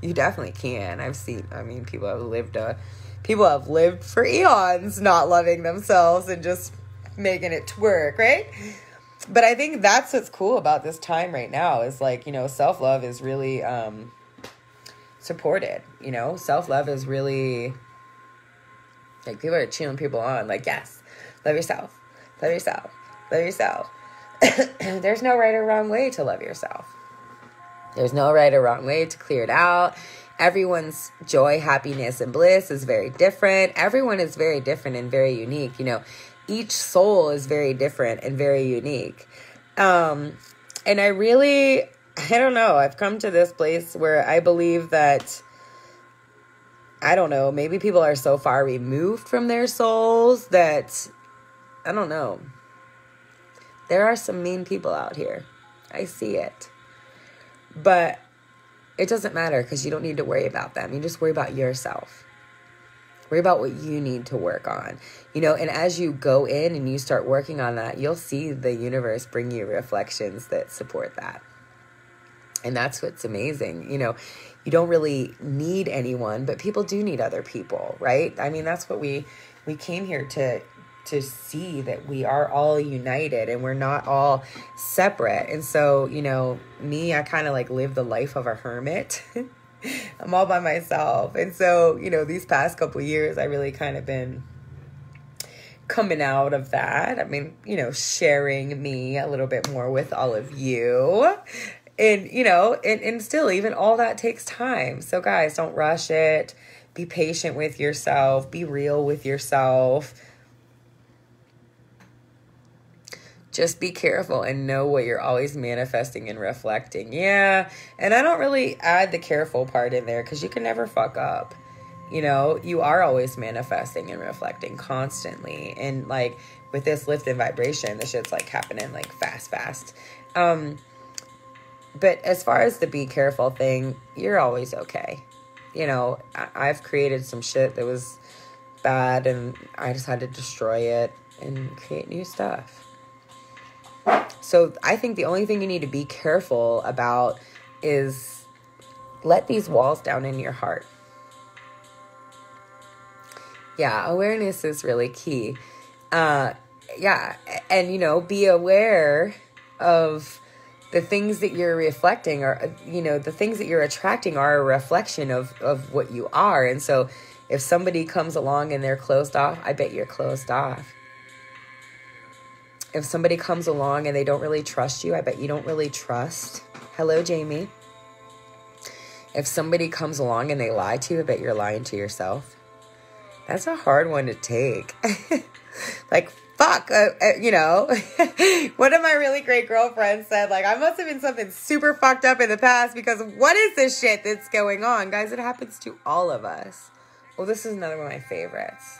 You definitely can. People have lived for eons not loving themselves and just making it work, right? But I think that's what's cool about this time right now is like, self-love is really supported. Self-love is really, like, people are cheering people on. Like, yes, love yourself. Love yourself. Love yourself. There's no right or wrong way to love yourself. There's no right or wrong way to clear it out. Everyone's joy, happiness, and bliss is very different. Everyone is very different and very unique. Each soul is very different and very unique. And I don't know. I've come to this place where I believe that, I don't know, maybe people are so far removed from their souls that, I don't know. There are some mean people out here. I see it. But it doesn't matter because you don't need to worry about them. You just worry about yourself. Worry about what you need to work on. And as you go in and you start working on that, you'll see the universe bring you reflections that support that. And that's what's amazing. You don't really need anyone, but people do need other people, right? That's what we came here to see, that we are all united and we're not all separate. And so, me, I kind of like live the life of a hermit. I'm all by myself. And so, these past couple of years, I really kind of been coming out of that. Sharing me a little bit more with all of you. And, and still, even all that takes time. So guys, don't rush it. Be patient with yourself. Be real with yourself. Just be careful and know what you're always manifesting and reflecting. Yeah. And I don't really add the careful part in there because you can never fuck up. You are always manifesting and reflecting constantly. And like with this lift and vibration, this shit's like happening like fast. But as far as the be careful thing, you're always okay. I've created some shit that was bad and I just had to destroy it and create new stuff. So I think the only thing you need to be careful about is let these walls down in your heart. Yeah, awareness is really key. Yeah, And, you know, be aware of the things that you're reflecting, or, you know, the things that you're attracting are a reflection of what you are. And so if somebody comes along and they're closed off, I bet you're closed off. If somebody comes along and they don't really trust you, I bet you don't really trust. Hello, Jamie. If somebody comes along and they lie to you, I bet you're lying to yourself. That's a hard one to take. Like, fuck, you know. One of my really great girlfriends said, like, I must have been something super fucked up in the past because what is this shit that's going on? Guys, it happens to all of us. Well, this is another one of my favorites.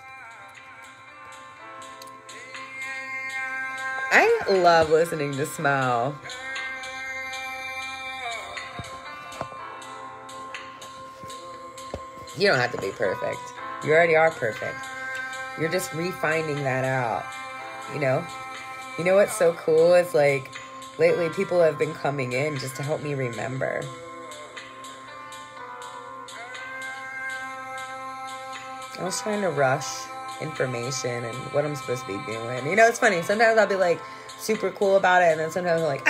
I love listening to Smile. You don't have to be perfect. You already are perfect. You're just refining that out, you know? You know what's so cool? It's like, lately people have been coming in just to help me remember. I was trying to rush information and what I'm supposed to be doing. You know, it's funny. Sometimes I'll be like super cool about it, and then sometimes I'm like,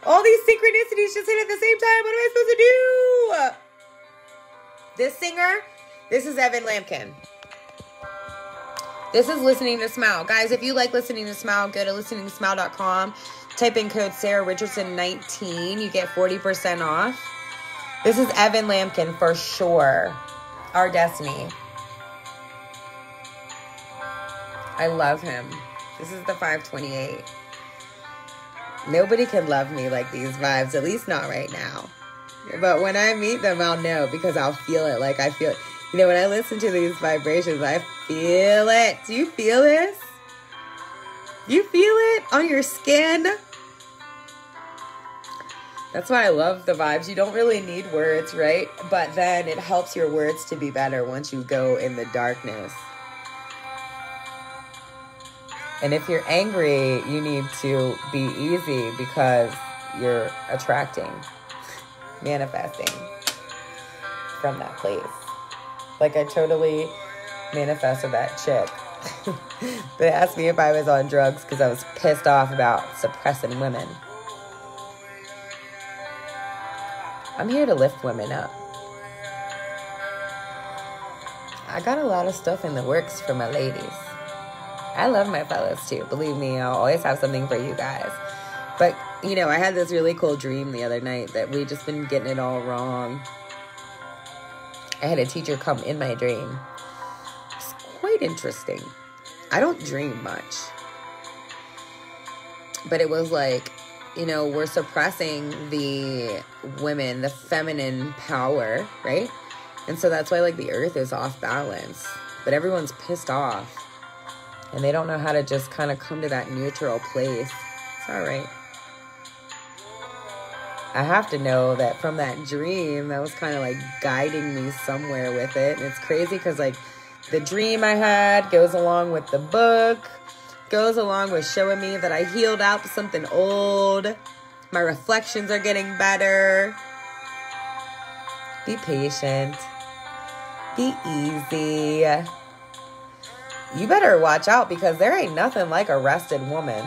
all these synchronicities just hit at the same time. What am I supposed to do? This singer, this is Evan Lampkin. This is Listening to Smile. Guys, if you like Listening to Smile, go to listeningtosmile.com. Type in code Sarah Richardson 19. You get 40% off. This is Evan Lampkin for sure. Our Destiny. I love him. This is the 528. Nobody can love me like these vibes, at least not right now. But when I meet them, I'll know because I'll feel it. Like I feel it. You know, when I listen to these vibrations, I feel it. Do you feel this? You feel it on your skin? That's why I love the vibes. You don't really need words, right? But then it helps your words to be better once you go in the darkness. And if you're angry, you need to be easy because you're attracting, manifesting from that place. Like I totally manifested that chick that asked me if I was on drugs because I was pissed off about suppressing women. I'm here to lift women up. I got a lot of stuff in the works for my ladies. I love my fellas too. Believe me, I'll always have something for you guys. But, you know, I had this really cool dream the other night that we just been getting it all wrong. I had a teacher come in my dream. It's quite interesting. I don't dream much. But it was like, you know, we're suppressing the women, the feminine power, right? And so that's why, like, the earth is off balance. But everyone's pissed off. And they don't know how to just kind of come to that neutral place. It's all right. I have to know that from that dream, that was kind of like guiding me somewhere with it. And it's crazy because, like, the dream I had goes along with the book, goes along with showing me that I healed out something old. My reflections are getting better. Be patient. Be easy. You better watch out because there ain't nothing like a rested woman.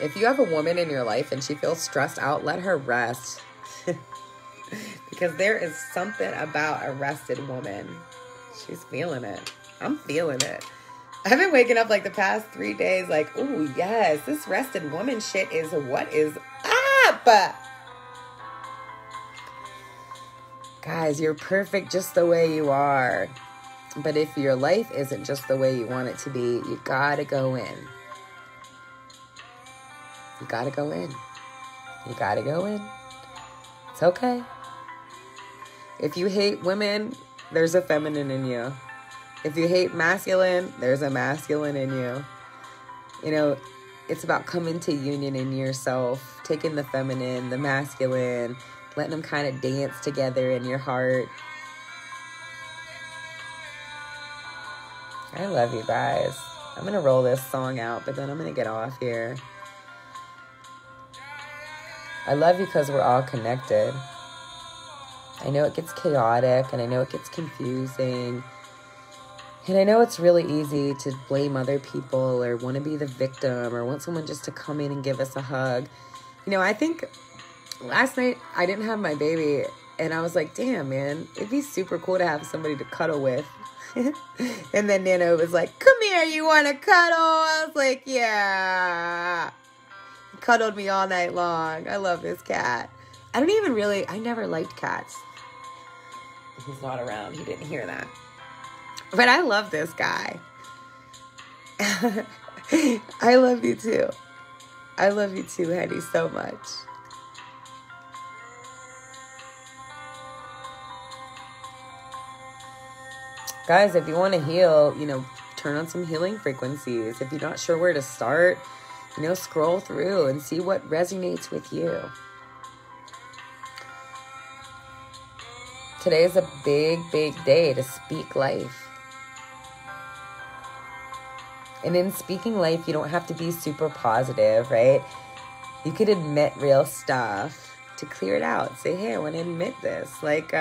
If you have a woman in your life and she feels stressed out, let her rest. Because there is something about a rested woman. She's feeling it. I'm feeling it. I've been waking up like the past 3 days like, ooh, yes, this rested woman shit is what is up. Guys, you're perfect just the way you are. But if your life isn't just the way you want it to be, you gotta go in. You gotta go in. You gotta go in. It's okay. If you hate women, there's a feminine in you. If you hate masculine, there's a masculine in you. You know, it's about coming to union in yourself, taking the feminine, the masculine, letting them kind of dance together in your heart. I love you guys. I'm going to roll this song out, but then I'm going to get off here. I love you because we're all connected. I know it gets chaotic, and I know it gets confusing. And I know it's really easy to blame other people or want to be the victim or want someone just to come in and give us a hug. You know, I think last night I didn't have my baby and I was like, damn, man, it'd be super cool to have somebody to cuddle with. And then Nana was like, come here, you want to cuddle? I was like, yeah. He cuddled me all night long. I love this cat. I never liked cats. He's not around. He didn't hear that. But I love this guy. I love you too. I love you too, Hetty, so much. Guys, if you want to heal, you know, turn on some healing frequencies. If you're not sure where to start, you know, scroll through and see what resonates with you. Today is a big, big day to speak life. And in speaking life, you don't have to be super positive, right? You could admit real stuff to clear it out. Say, hey, I want to admit this. Like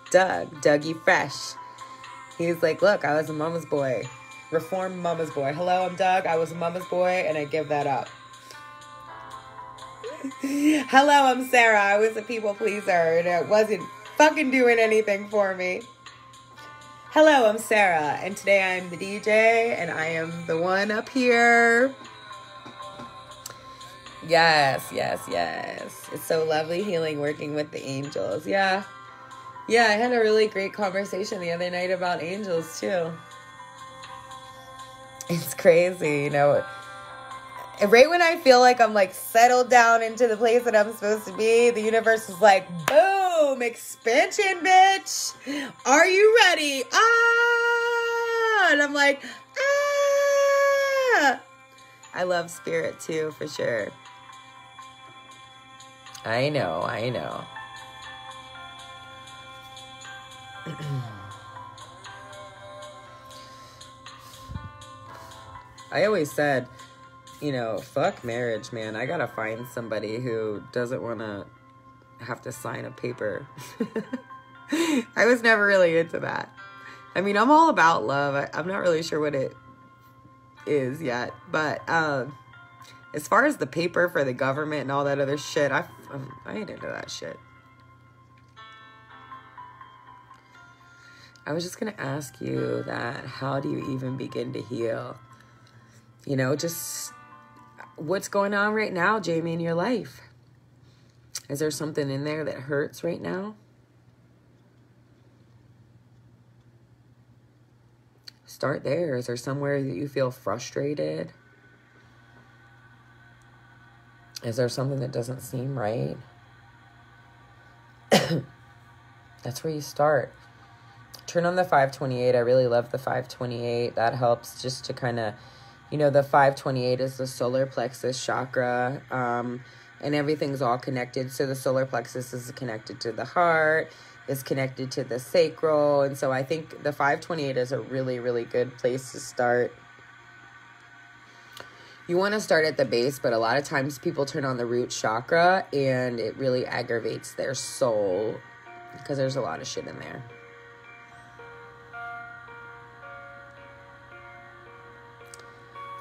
Dougie Fresh. He's like, look, I was a mama's boy. Reformed mama's boy. Hello, I'm Doug. I was a mama's boy, and I give that up. Hello, I'm Sarah. I was a people pleaser, and it wasn't fucking doing anything for me. Hello, I'm Sarah, and today I'm the DJ, and I am the one up here. Yes, yes, yes. It's so lovely healing working with the angels. Yeah. Yeah, I had a really great conversation the other night about angels, too. It's crazy, you know. Right when I feel like I'm, like, settled down into the place that I'm supposed to be, the universe is like, boom, expansion, bitch. Are you ready? Ah! And I'm like, ah! I love spirit, too, for sure. I know. I always said, you know, fuck marriage, man. I gotta find somebody who doesn't want to have to sign a paper. I was never really into that. I mean, I'm all about love. I'm not really sure what it is yet. But as far as the paper for the government and all that other shit, I ain't into that shit. I was just going to ask you that, how do you even begin to heal? You know, just what's going on right now, Jamie, in your life? Is there something in there that hurts right now? Start there. Is there somewhere that you feel frustrated? Is there something that doesn't seem right? That's where you start. Turn on the 528. I really love the 528. That helps just to kind of, you know, the 528 is the solar plexus chakra, and everything's all connected. So the solar plexus is connected to the heart, is connected to the sacral, and so I think the 528 is a really, really good place to start. You want to start at the base, but a lot of times people turn on the root chakra, and it really aggravates their soul because there's a lot of shit in there.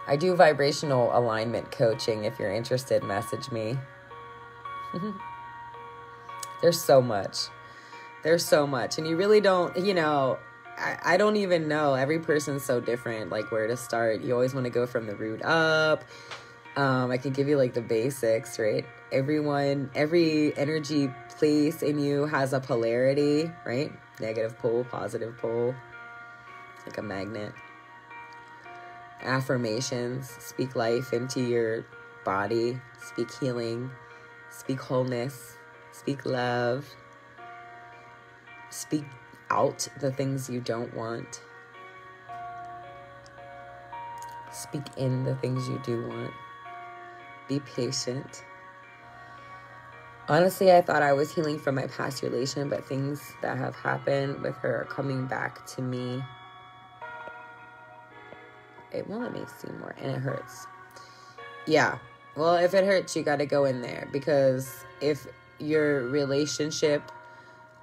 I do vibrational alignment coaching. If you're interested, message me. There's so much. And you really don't, you know, I don't even know. Every person's so different, like where to start. You always want to go from the root up. I can give you like the basics, right? Every energy place in you has a polarity, right? Negative pole, positive pole, like a magnet. Affirmations, speak life into your body, speak healing, speak wholeness, speak love, speak out the things you don't want, speak in the things you do want, be patient. Honestly, I thought I was healing from my past relation, but things that have happened with her are coming back to me. It won't let me see more, and it hurts. Yeah, well, if it hurts, you got to go in there, because if your relationship,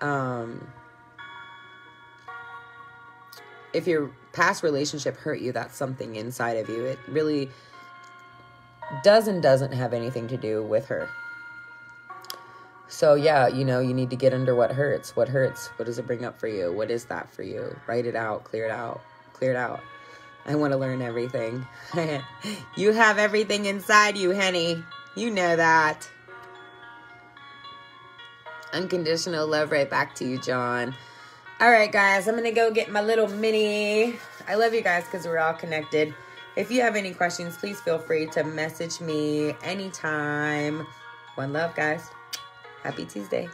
if if your past relationship hurt you, that's something inside of you. It really doesn't have anything to do with her. So yeah, you know, you need to get under what hurts. What hurts? What does it bring up for you? What is that for you? Write it out, clear it out, clear it out. I want to learn everything. You have everything inside you, Henny. You know that. Unconditional love right back to you, John. All right, guys, I'm going to go get my little mini. I love you guys because we're all connected. If you have any questions, please feel free to message me anytime. One love, guys. Happy Tuesday.